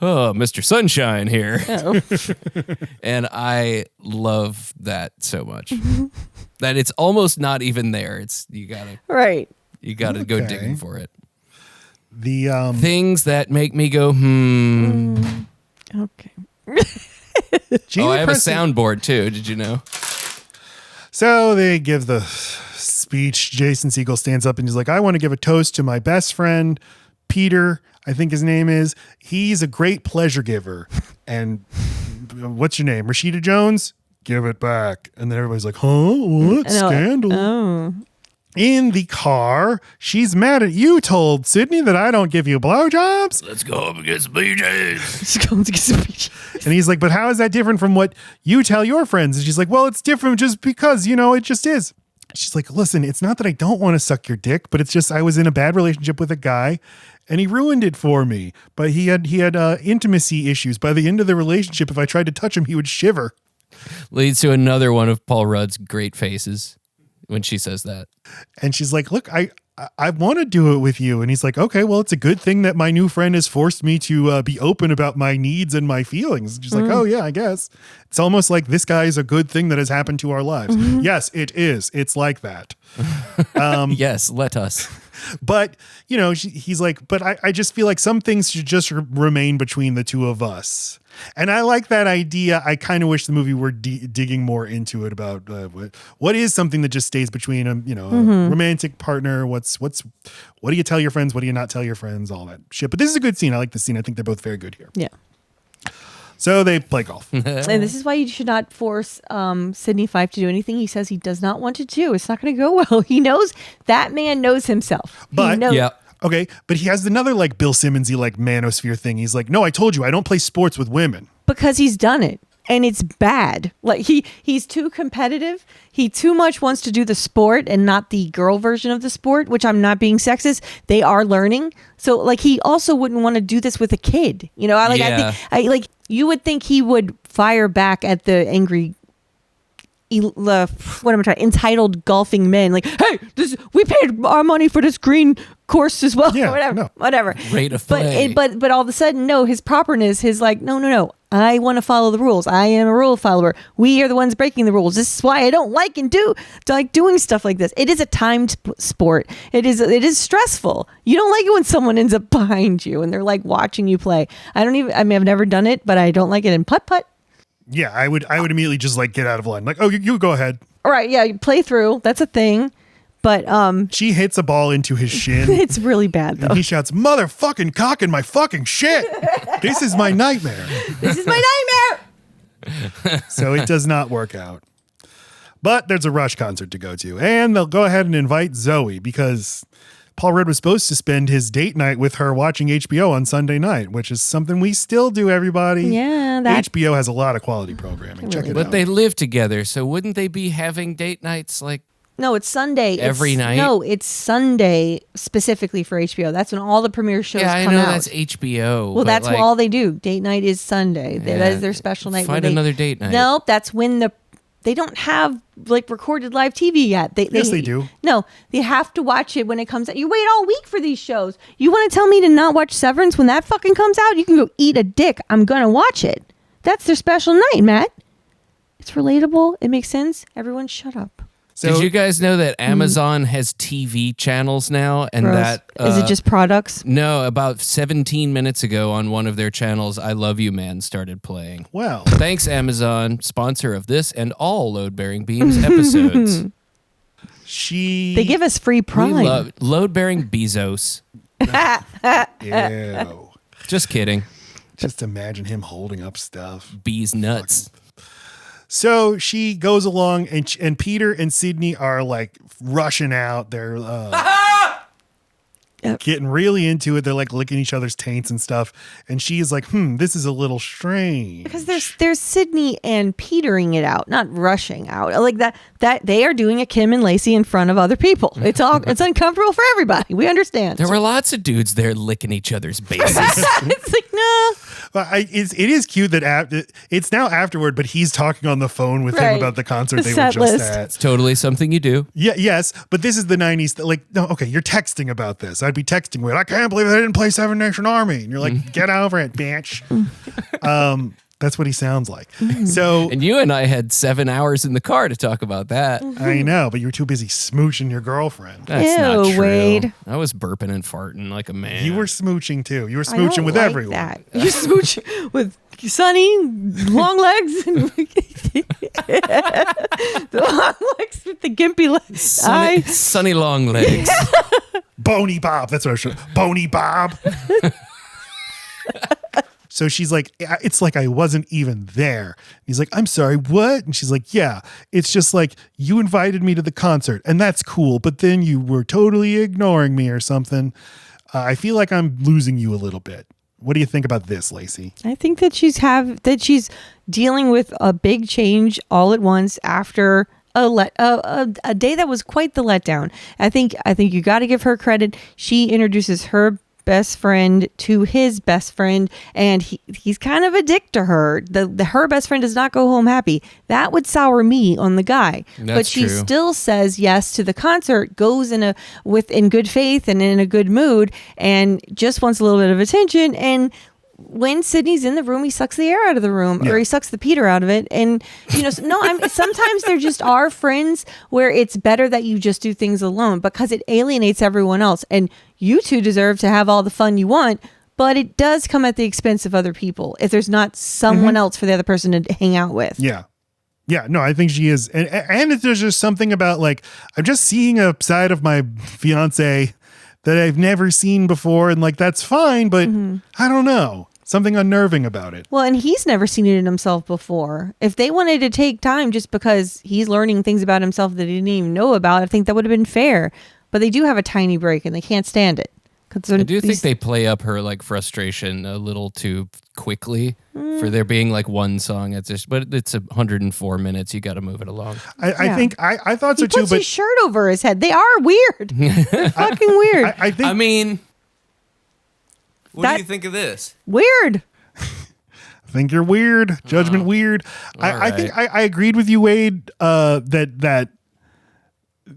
oh, Mr. Sunshine here. Oh. And I love that so much. That it's almost not even there. You gotta go digging for it. The things that make me go, Okay. I have a soundboard too. Did you know? So they give the speech. Jason Segal stands up and he's like, I want to give a toast to my best friend, Peter, I think his name is. He's a great pleasure giver. And what's your name? Rashida Jones? Give it back. And then everybody's like, huh? What? Scandal. Oh. In the car, she's mad at you, told Sydney that I don't give you blowjobs. Let's go home and get some BJs. Let's go and get some BJs. And he's like, but how is that different from what you tell your friends? And she's like, well, it's different just because, it just is. She's like, listen, it's not that I don't want to suck your dick, but it's just I was in a bad relationship with a guy and he ruined it for me. But he had intimacy issues. By the end of the relationship, if I tried to touch him, he would shiver. Leads to another one of Paul Rudd's great faces when she says that. And she's like, look, I want to do it with you. And he's like, okay, well, it's a good thing that my new friend has forced me to be open about my needs and my feelings. And she's like, oh, yeah, I guess. It's almost like this guy is a good thing that has happened to our lives. Yes, it is. It's like that. Yes, let us. But, he's like, but I just feel like some things should just remain between the two of us. And I like that idea. I kind of wish the movie were digging more into it about what is something that just stays between a romantic partner. What do you tell your friends? What do you not tell your friends? All that shit. But this is a good scene. I like the scene. I think they're both very good here. Yeah. So they play golf. And this is why you should not force Sidney Fife to do anything he says he does not want to do. It's not going to go well. He knows, that man knows himself. But yeah. Okay, but he has another like Bill Simmons-y like manosphere thing. He's like, no, I told you I don't play sports with women. Because he's done it. And it's bad. Like he's too competitive. He too much wants to do the sport and not the girl version of the sport, which I'm not being sexist. They are learning. So like he also wouldn't want to do this with a kid. I think you would think he would fire back at the angry entitled golfing men, like, hey, we paid our money for this green course as well. Yeah, whatever. Rate of play. But all of a sudden, no, his properness, his like, no. I want to follow the rules. I am a rule follower. We are the ones breaking the rules. This is why I don't like doing stuff like this. It is a timed sport. It is stressful. You don't like it when someone ends up behind you and they're like watching you play. I've never done it, but I don't like it in putt-putt. Yeah, I would immediately just like get out of line. Like, oh, you go ahead. All right, yeah, you play through. That's a thing. But she hits a ball into his shin. It's really bad though. And he shouts, "Motherfucking cock in my fucking shit! This is my nightmare. This is my nightmare." So it does not work out. But there's a Rush concert to go to, and they'll go ahead and invite Zoe because Paul Rudd was supposed to spend his date night with her watching HBO on Sunday night, which is something we still do, everybody. Yeah, HBO has a lot of quality programming. Check it out. But they live together, so wouldn't they be having date nights like? No, it's Sunday. Every night? No, it's Sunday specifically for HBO. That's when all the premiere shows come out. Yeah, I know that's HBO. Well, that's all they do. Date night is Sunday. That is their special night. Find another date night. Nope, that's when they don't have like recorded live TV yet. Yes, they do. No, they have to watch it when it comes out. You wait all week for these shows. You want to tell me to not watch Severance when that fucking comes out? You can go eat a dick. I'm going to watch it. That's their special night, Matt. It's relatable. It makes sense. Everyone shut up. So, did you guys know that Amazon has TV channels now? And that is it just products? No, about 17 minutes ago on one of their channels, I Love You Man started playing. Well, thanks, Amazon, sponsor of this and all Load Bearing Beams episodes. They give us free Prime. We love Load Bearing Bezos. Ew. Just kidding. Just imagine him holding up stuff. Bees nuts. So she goes along, and Peter and Sydney are like rushing out. They're getting really into it. They're like licking each other's taints and stuff. And she is like, this is a little strange. Because there's Sydney and petering it out, not rushing out. Like that they are doing a Kim and Lacey in front of other people. It's uncomfortable for everybody. We understand. There were lots of dudes there licking each other's bases. It's like, no. Well, it is cute that it's now afterward, but he's talking on the phone with him about the concert they were just at. It's totally something you do. Yeah, yes, but this is the 90s. No, okay, you're texting about this. I'd be texting with, I can't believe they didn't play Seven Nation Army. And you're like, get over it, bitch. That's what he sounds like. So, And you and I had 7 hours in the car to talk about that. I know, but you were too busy smooching your girlfriend. That's not Ew, true. Wade. I was burping and farting like a man. You were smooching too. You were I don't smooching with like everyone. that. You smooch with Sunny, long legs, and the long legs with the gimpy legs. Sunny long legs. Bony Bob. That's what I should. Bony Bob. So she's like, it's like I wasn't even there. He's like, I'm sorry, what? And she's like, yeah, it's just like you invited me to the concert and that's cool, but then you were totally ignoring me or something. I feel like I'm losing you a little bit. What do you think about this, Lacey? I think that she's dealing with a big change all at once after a day that was quite the letdown. I think you got to give her credit. She introduces her best friend to his best friend, and he's kind of a dick to her. Her best friend does not go home happy. That would sour me on the guy. But she still says yes to the concert, goes in good faith and in a good mood, and just wants a little bit of attention. And when Sydney's in the room, he sucks the air out of the room, or he sucks the Peter out of it. And sometimes there just are friends where it's better that you just do things alone because it alienates everyone else. And you two deserve to have all the fun you want, but it does come at the expense of other people if there's not someone else for the other person to hang out with. Yeah. Yeah, no, I think she is. And there's just something about like, I'm just seeing a side of my fiance that I've never seen before. And like, that's fine, but I don't know. Something unnerving about it. Well, and he's never seen it in himself before. If they wanted to take time just because he's learning things about himself that he didn't even know about, I think that would have been fair. But they do have a tiny break and they can't stand it. I do think they play up her like frustration a little too quickly for there being like one song. But it's 104 minutes. You got to move it along. I think I thought so he too. Puts but his shirt over his head. They are weird. They're fucking weird. I think. I mean, what do you think of this? Weird. I think you're weird. Judgment weird. I think I agreed with you, Wade. That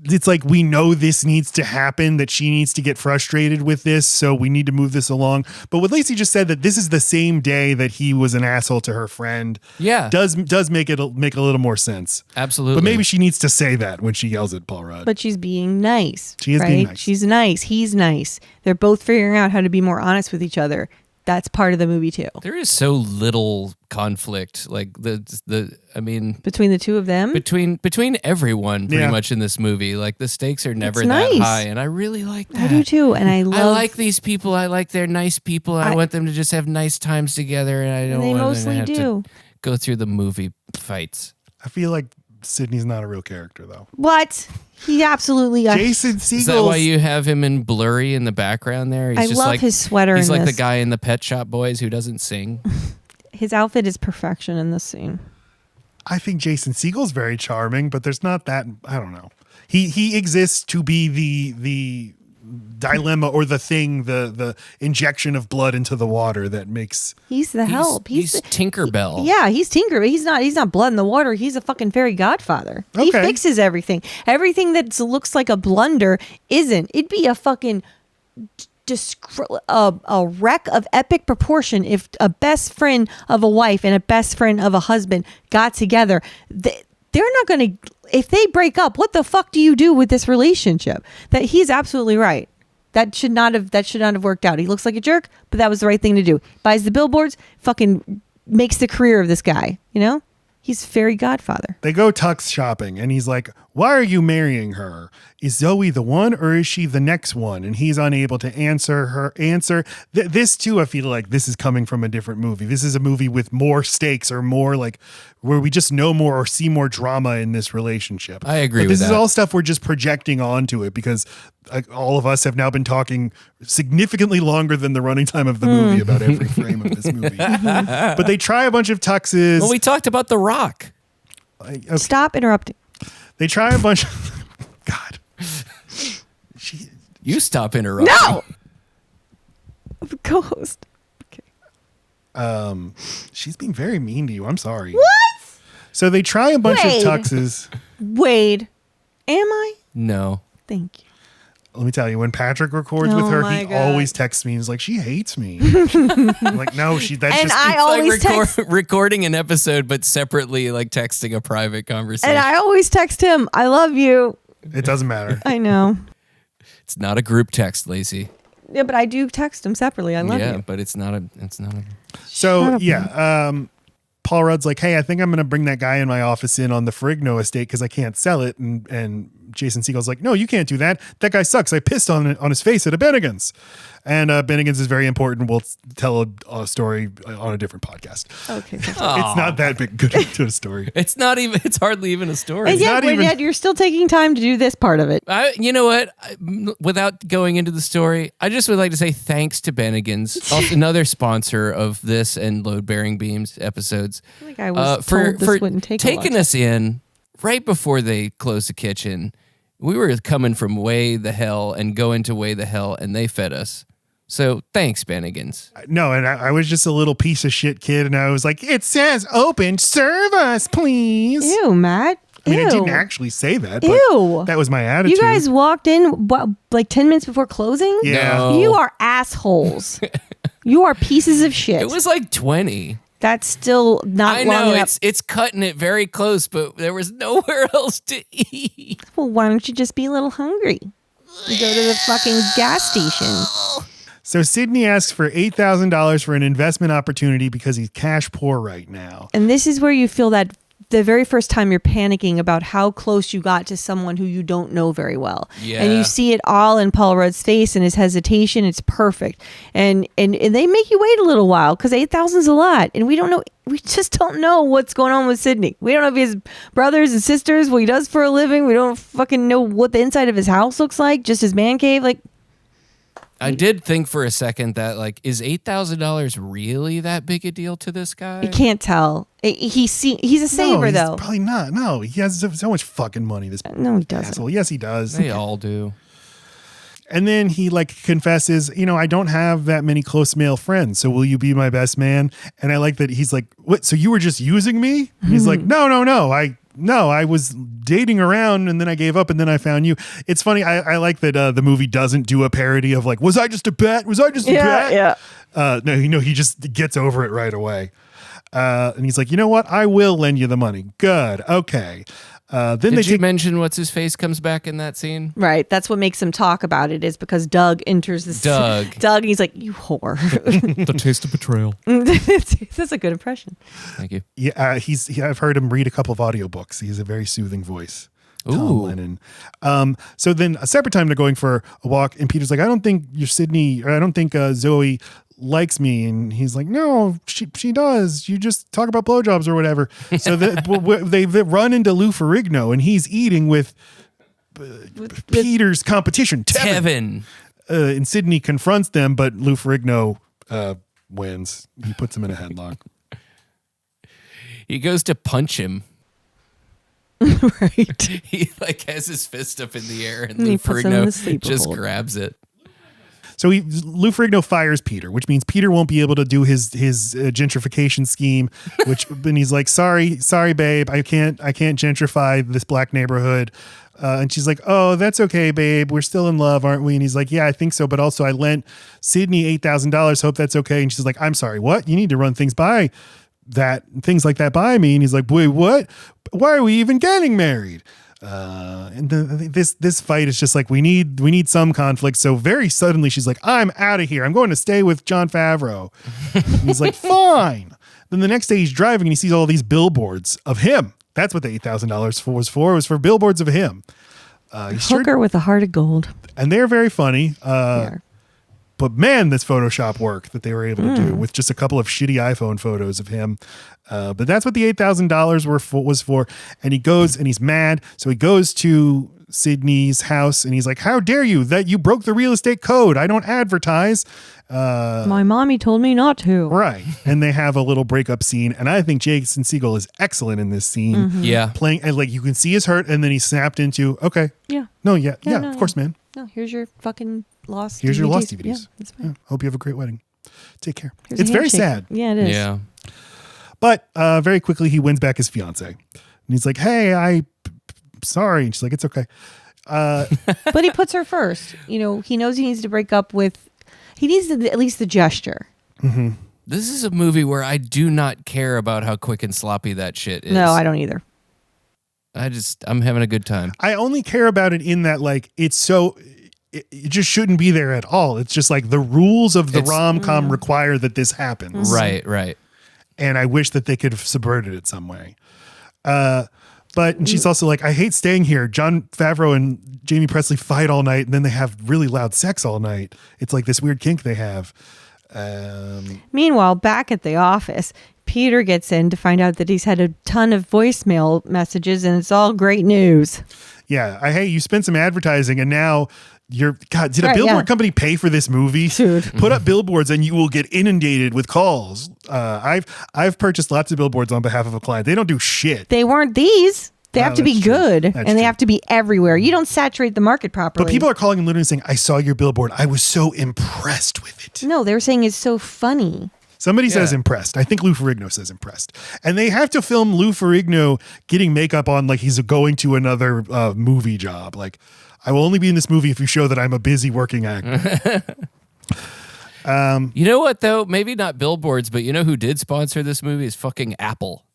it's like we know this needs to happen, that she needs to get frustrated with this, so we need to move this along. But what Lacey just said, that this is the same day that he was an asshole to her friend, does make a little more sense. Absolutely. But maybe she needs to say that when she yells at Paul Rudd. But she's being nice. She is being nice. She's nice. He's nice. They're both figuring out how to be more honest with each other. That's part of the movie too. There is so little conflict, like between the two of them, between everyone, pretty much in this movie. Like the stakes are never that high, and I really like that. I do too, and I like these people. I like they're nice people. I want them to just have nice times together, and I don't want them to have to go through the movie fights. I feel like Sydney's not a real character, though. What? He absolutely... Jason Segal. Is that why you have him in blurry in the background there? I love his sweater. He's like the guy in the Pet Shop Boys who doesn't sing. His outfit is perfection in this scene. I think Jason Segal's very charming, but there's not that... I don't know. He exists to be the dilemma or the thing, the injection of blood into the water that makes... He's the help. He's Tinkerbell. He's Tinker, but he's not blood in the water. He's a fucking fairy godfather. Okay. He fixes everything. Everything that looks like a blunder isn't. It'd be a fucking a wreck of epic proportion if a best friend of a wife and a best friend of a husband got together. They're not going to... If they break up, what the fuck do you do with this relationship? That he's absolutely right. That should not have worked out. He looks like a jerk, but that was the right thing to do. Buys the billboards, fucking makes the career of this guy, you know? He's fairy godfather. They go tux shopping and he's like, why are you marrying her? Is Zoe the one or is she the next one? And he's unable to answer. This too, I feel like this is coming from a different movie. This is a movie with more stakes or more like where we just know more or see more drama in this relationship. I agree with this that. This is all stuff we're just projecting onto it because all of us have now been talking significantly longer than the running time of the movie about every frame of this movie. But they try a bunch of tuxes. Well, we talked about The Rock. Okay. Stop interrupting. They try a bunch of... God. You stop interrupting. No! Co-host. Okay. She's being very mean to you. I'm sorry. What? So they try a bunch of tuxes. Wade. Am I? No. Thank you. Let me tell you, when Patrick records with Oh her, my he God. always texts me. He's like, she hates me. I'm like, no, that's And just. I It's always like text. recording an episode, but separately, like texting a private conversation. And I always text him, I love you. It doesn't matter. I know. It's not a group text, Lacey. Yeah, but I do text him separately. I love Yeah, you. but it's not a. So Paul Rudd's like, hey, I think I'm going to bring that guy in my office in on the Ferrigno estate because I can't sell it. And Jason Segal's like, no, you can't do that. That guy sucks. I pissed on his face at a Bennigan's. And Bennigan's is very important. We'll tell a story on a different podcast. Okay. It's not that big good to a story. It's not even. It's hardly even a story. And not even- yet you're still taking time to do this part of it. You know what? Without going into the story, I just would like to say thanks to Bennigan's, another sponsor of this and Load Bearing Beams episodes, I feel like I was told this wouldn't take a taking lot. us in right before they closed the kitchen. We were coming from way the hell and going to way the hell, and they fed us. So thanks, Bennigan's. No, and I was just a little piece of shit kid, and I was like, it says open, serve us, please. Ew, Matt. I mean, Ew. I didn't actually say that, but Ew. that was my attitude. You guys walked in like 10 minutes before closing? Yeah. No. You are assholes. You are pieces of shit. It was like 20. That's still not I long know enough. it's cutting it very close, but there was nowhere else to eat. Well, why don't you just be a little hungry? You go to the fucking gas station. So Sydney asks for $8,000 for an investment opportunity because he's cash poor right now. And this is where you feel that the very first time you're panicking about how close you got to someone who you don't know very well. Yeah. And you see it all in Paul Rudd's face and his hesitation. It's perfect. And they make you wait a little while because 8,000 is a lot. And we don't know. We just don't know what's going on with Sydney. We don't know if he has brothers and sisters, what he does for a living. We don't fucking know what the inside of his house looks like. Just his man cave. Like, I did think for a second that, like, is $8,000 really that big a deal to this guy? you can't tell. He's a saver, he's though. Probably not. No, he has so much fucking money. This No, he doesn't. asshole. Yes, he does. They all do. And then he confesses, I don't have that many close male friends. So will you be my best man? And I like that he's like, what? So you were just using me? And he's like, no. I was dating around and then I gave up and then I found you. It's funny. I like that the movie doesn't do a parody of like, was I just a bet? Was I just a bet? Yeah. No, he just gets over it right away. And he's like, you know what? I will lend you the money. Good. Okay. Then Did you mention what's his face comes back in that scene? Right. That's what makes him talk about it is because Doug enters this. Doug. And he's like, you whore. The taste of betrayal. That's a good impression. Thank you. Yeah, I've heard him read a couple of audiobooks. He has a very soothing voice. Tom Ooh. Lennon. So then a separate time they're going for a walk, and Peter's like, I don't think you're Sydney, or I don't think Zoe likes me. And he's like, no, she does. You just talk about blowjobs or whatever. So they run into Lou Ferrigno, and he's eating with Peter's competition, Tevin. Tevin. And Sydney confronts them, but Lou Ferrigno wins. He puts him in a headlock. He goes to punch him. Right. He like has his fist up in the air and And he Lou puts him in the Ferrigno sleeper just hold. grabs it. So Lou Ferrigno fires Peter, which means Peter won't be able to do his gentrification scheme. And he's like, sorry, babe, I can't gentrify this black neighborhood. And she's like, oh, that's okay, babe. We're still in love, aren't we? And he's like, yeah, I think so. But also, I lent Sydney $8,000. Hope that's okay. And she's like, I'm sorry, what? You need to run things like that by me. And he's like, wait, what? Why are we even getting married? And this fight is just like, we need some conflict. So very suddenly she's like, I'm out of here. I'm going to stay with Jon Favreau. And he's like, fine. Then the next day he's driving and he sees all these billboards of him. That's what the $8,000 was for. It was for billboards of him. Hooker with a heart of gold. And they're very funny. Yeah. But man, this Photoshop work that they were able to do with just a couple of shitty iPhone photos of him. But that's what the $8,000 was for. And he goes and he's mad. So he goes to Sydney's house and he's like, how dare you that you broke the real estate code? I don't advertise. My mommy told me not to. Right. And they have a little breakup scene. And I think Jason Segal is excellent in this scene. Yeah. Playing, and like you can see his hurt and then he snapped into, okay. Yeah. No, yeah, No, of course, man. No, here's your fucking lost Here's DVDs. your lost DVDs. Yeah, that's fine. Yeah, hope you have a great wedding. Take care. Here's a It's very handshake. sad. Yeah, it is. Yeah. But very quickly he wins back his fiance. And he's like, hey, sorry. And she's like, it's okay. But he puts her first. He knows he needs to break up with. He needs at least the gesture. Mm-hmm. This is a movie where I do not care about how quick and sloppy that shit is. No, I don't either. I'm having a good time. I only care about it in that, like, it just shouldn't be there at all. It's just like the rules of the rom-com require that this happens. Right. And I wish that they could have subverted it some way. But she's also like, I hate staying here. Jon Favreau and Jamie Presley fight all night, and then they have really loud sex all night. It's like this weird kink they have. Meanwhile, back at the office, Peter gets in to find out that he's had a ton of voicemail messages, and it's all great news. Yeah. Hey, you spent some advertising, and now God, did a billboard company pay for this movie? Dude. Put up billboards and you will get inundated with calls. I've purchased lots of billboards on behalf of a client. They don't do shit. They weren't these. They have to be good, and they have to be everywhere. You don't saturate the market properly. But people are calling and literally saying, I saw your billboard. I was so impressed with it. No, they're saying it's so funny. Somebody says impressed. I think Lou Ferrigno says impressed. And they have to film Lou Ferrigno getting makeup on like he's going to another movie job. Like, I will only be in this movie if you show that I'm a busy working actor. You know what, though? Maybe not billboards, but you know who did sponsor this movie is fucking Apple.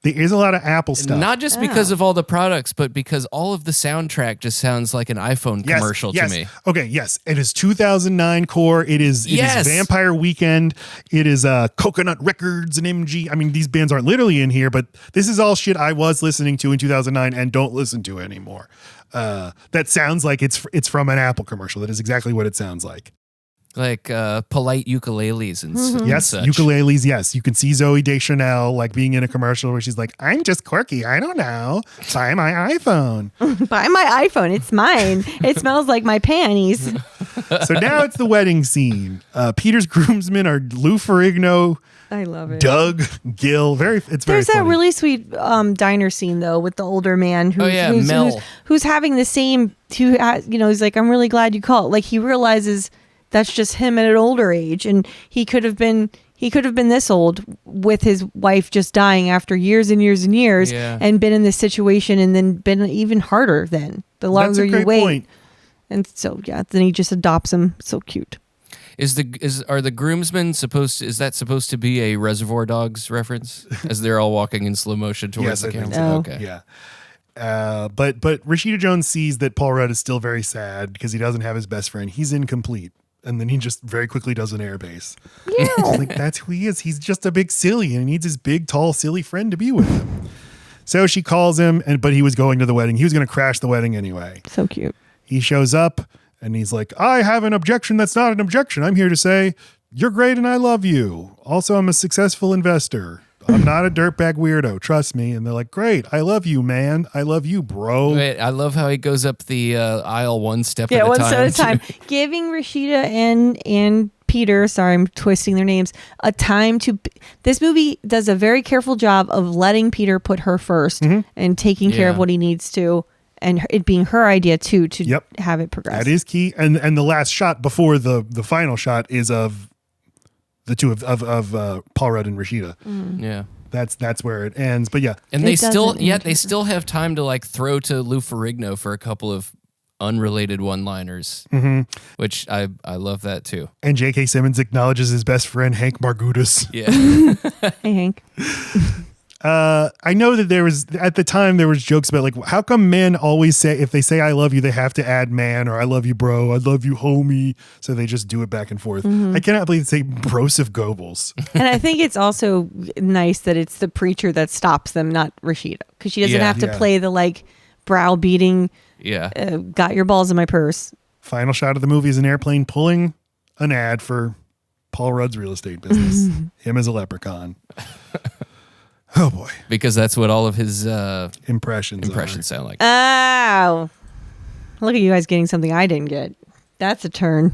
There is a lot of Apple stuff. Not just because of all the products, but because all of the soundtrack just sounds like an iPhone commercial to me. Okay, yes. It is 2009 core. It is Vampire Weekend. It is Coconut Records and MG. I mean, these bands aren't literally in here, but this is all shit I was listening to in 2009 and don't listen to anymore. That sounds like it's from an Apple commercial. That is exactly what it sounds like. Like polite ukuleles and yes, such. Ukuleles. Yes, you can see Zooey Deschanel like being in a commercial where she's like, "I'm just quirky. I don't know. Buy my iPhone. Buy my iPhone. It's mine. It smells like my panties." So now it's the wedding scene. Peter's groomsmen are Lou Ferrigno. I love it. Doug, Gil. There's that really sweet diner scene though with the older man who's having the same. He's like, "I'm really glad you called." Like he realizes. That's just him at an older age, and he could have been this old with his wife just dying after years and years and years, and been in this situation, and then been even harder. Then the longer you wait, point. And so then he just adopts him. So cute. Are the groomsmen supposed to be a Reservoir Dogs reference as they're all walking in slow motion towards the camera? So. Okay, yeah. But Rashida Jones sees that Paul Rudd is still very sad because he doesn't have his best friend. He's incomplete. And then he just very quickly does an airbase. Yeah. Like, that's who he is. He's just a big silly and he needs his big, tall, silly friend to be with him. So she calls him, but he was going to the wedding. He was going to crash the wedding anyway. So cute. He shows up and he's like, I have an objection that's not an objection. I'm here to say, you're great and I love you. Also, I'm a successful investor. I'm not a dirtbag weirdo. Trust me. And they're like, great. I love you, man. I love you, bro. Wait, I love how he goes up the aisle one step at a time. Yeah, one step at a time. Giving Rashida and Peter, sorry, I'm twisting their names, a time to... This movie does a very careful job of letting Peter put her first and taking care of what he needs to. And it being her idea, too, to have it progress. That is key. And the last shot before the final shot is of... the two of Paul Rudd and Rashida. Yeah. That's where it ends. But yeah. And they still have time to like throw to Lou Ferrigno for a couple of unrelated one-liners, which I love that too. And J.K. Simmons acknowledges his best friend, Hank Margudas. Yeah. Hey, Hank. I know that at the time there was jokes about like, how come men always say, if they say I love you, they have to add man or I love you, bro, I love you, homie. So they just do it back and forth. I cannot believe they say Broseph Goebbels. And I think it's also nice that it's the preacher that stops them, not Rashida, because she doesn't have to play the like browbeating. Yeah. Got your balls in my purse. Final shot of the movie is an airplane pulling an ad for Paul Rudd's real estate business. Him as a leprechaun. Oh boy! Because that's what all of his impressions sound like. Oh, look at you guys getting something I didn't get. That's a turn.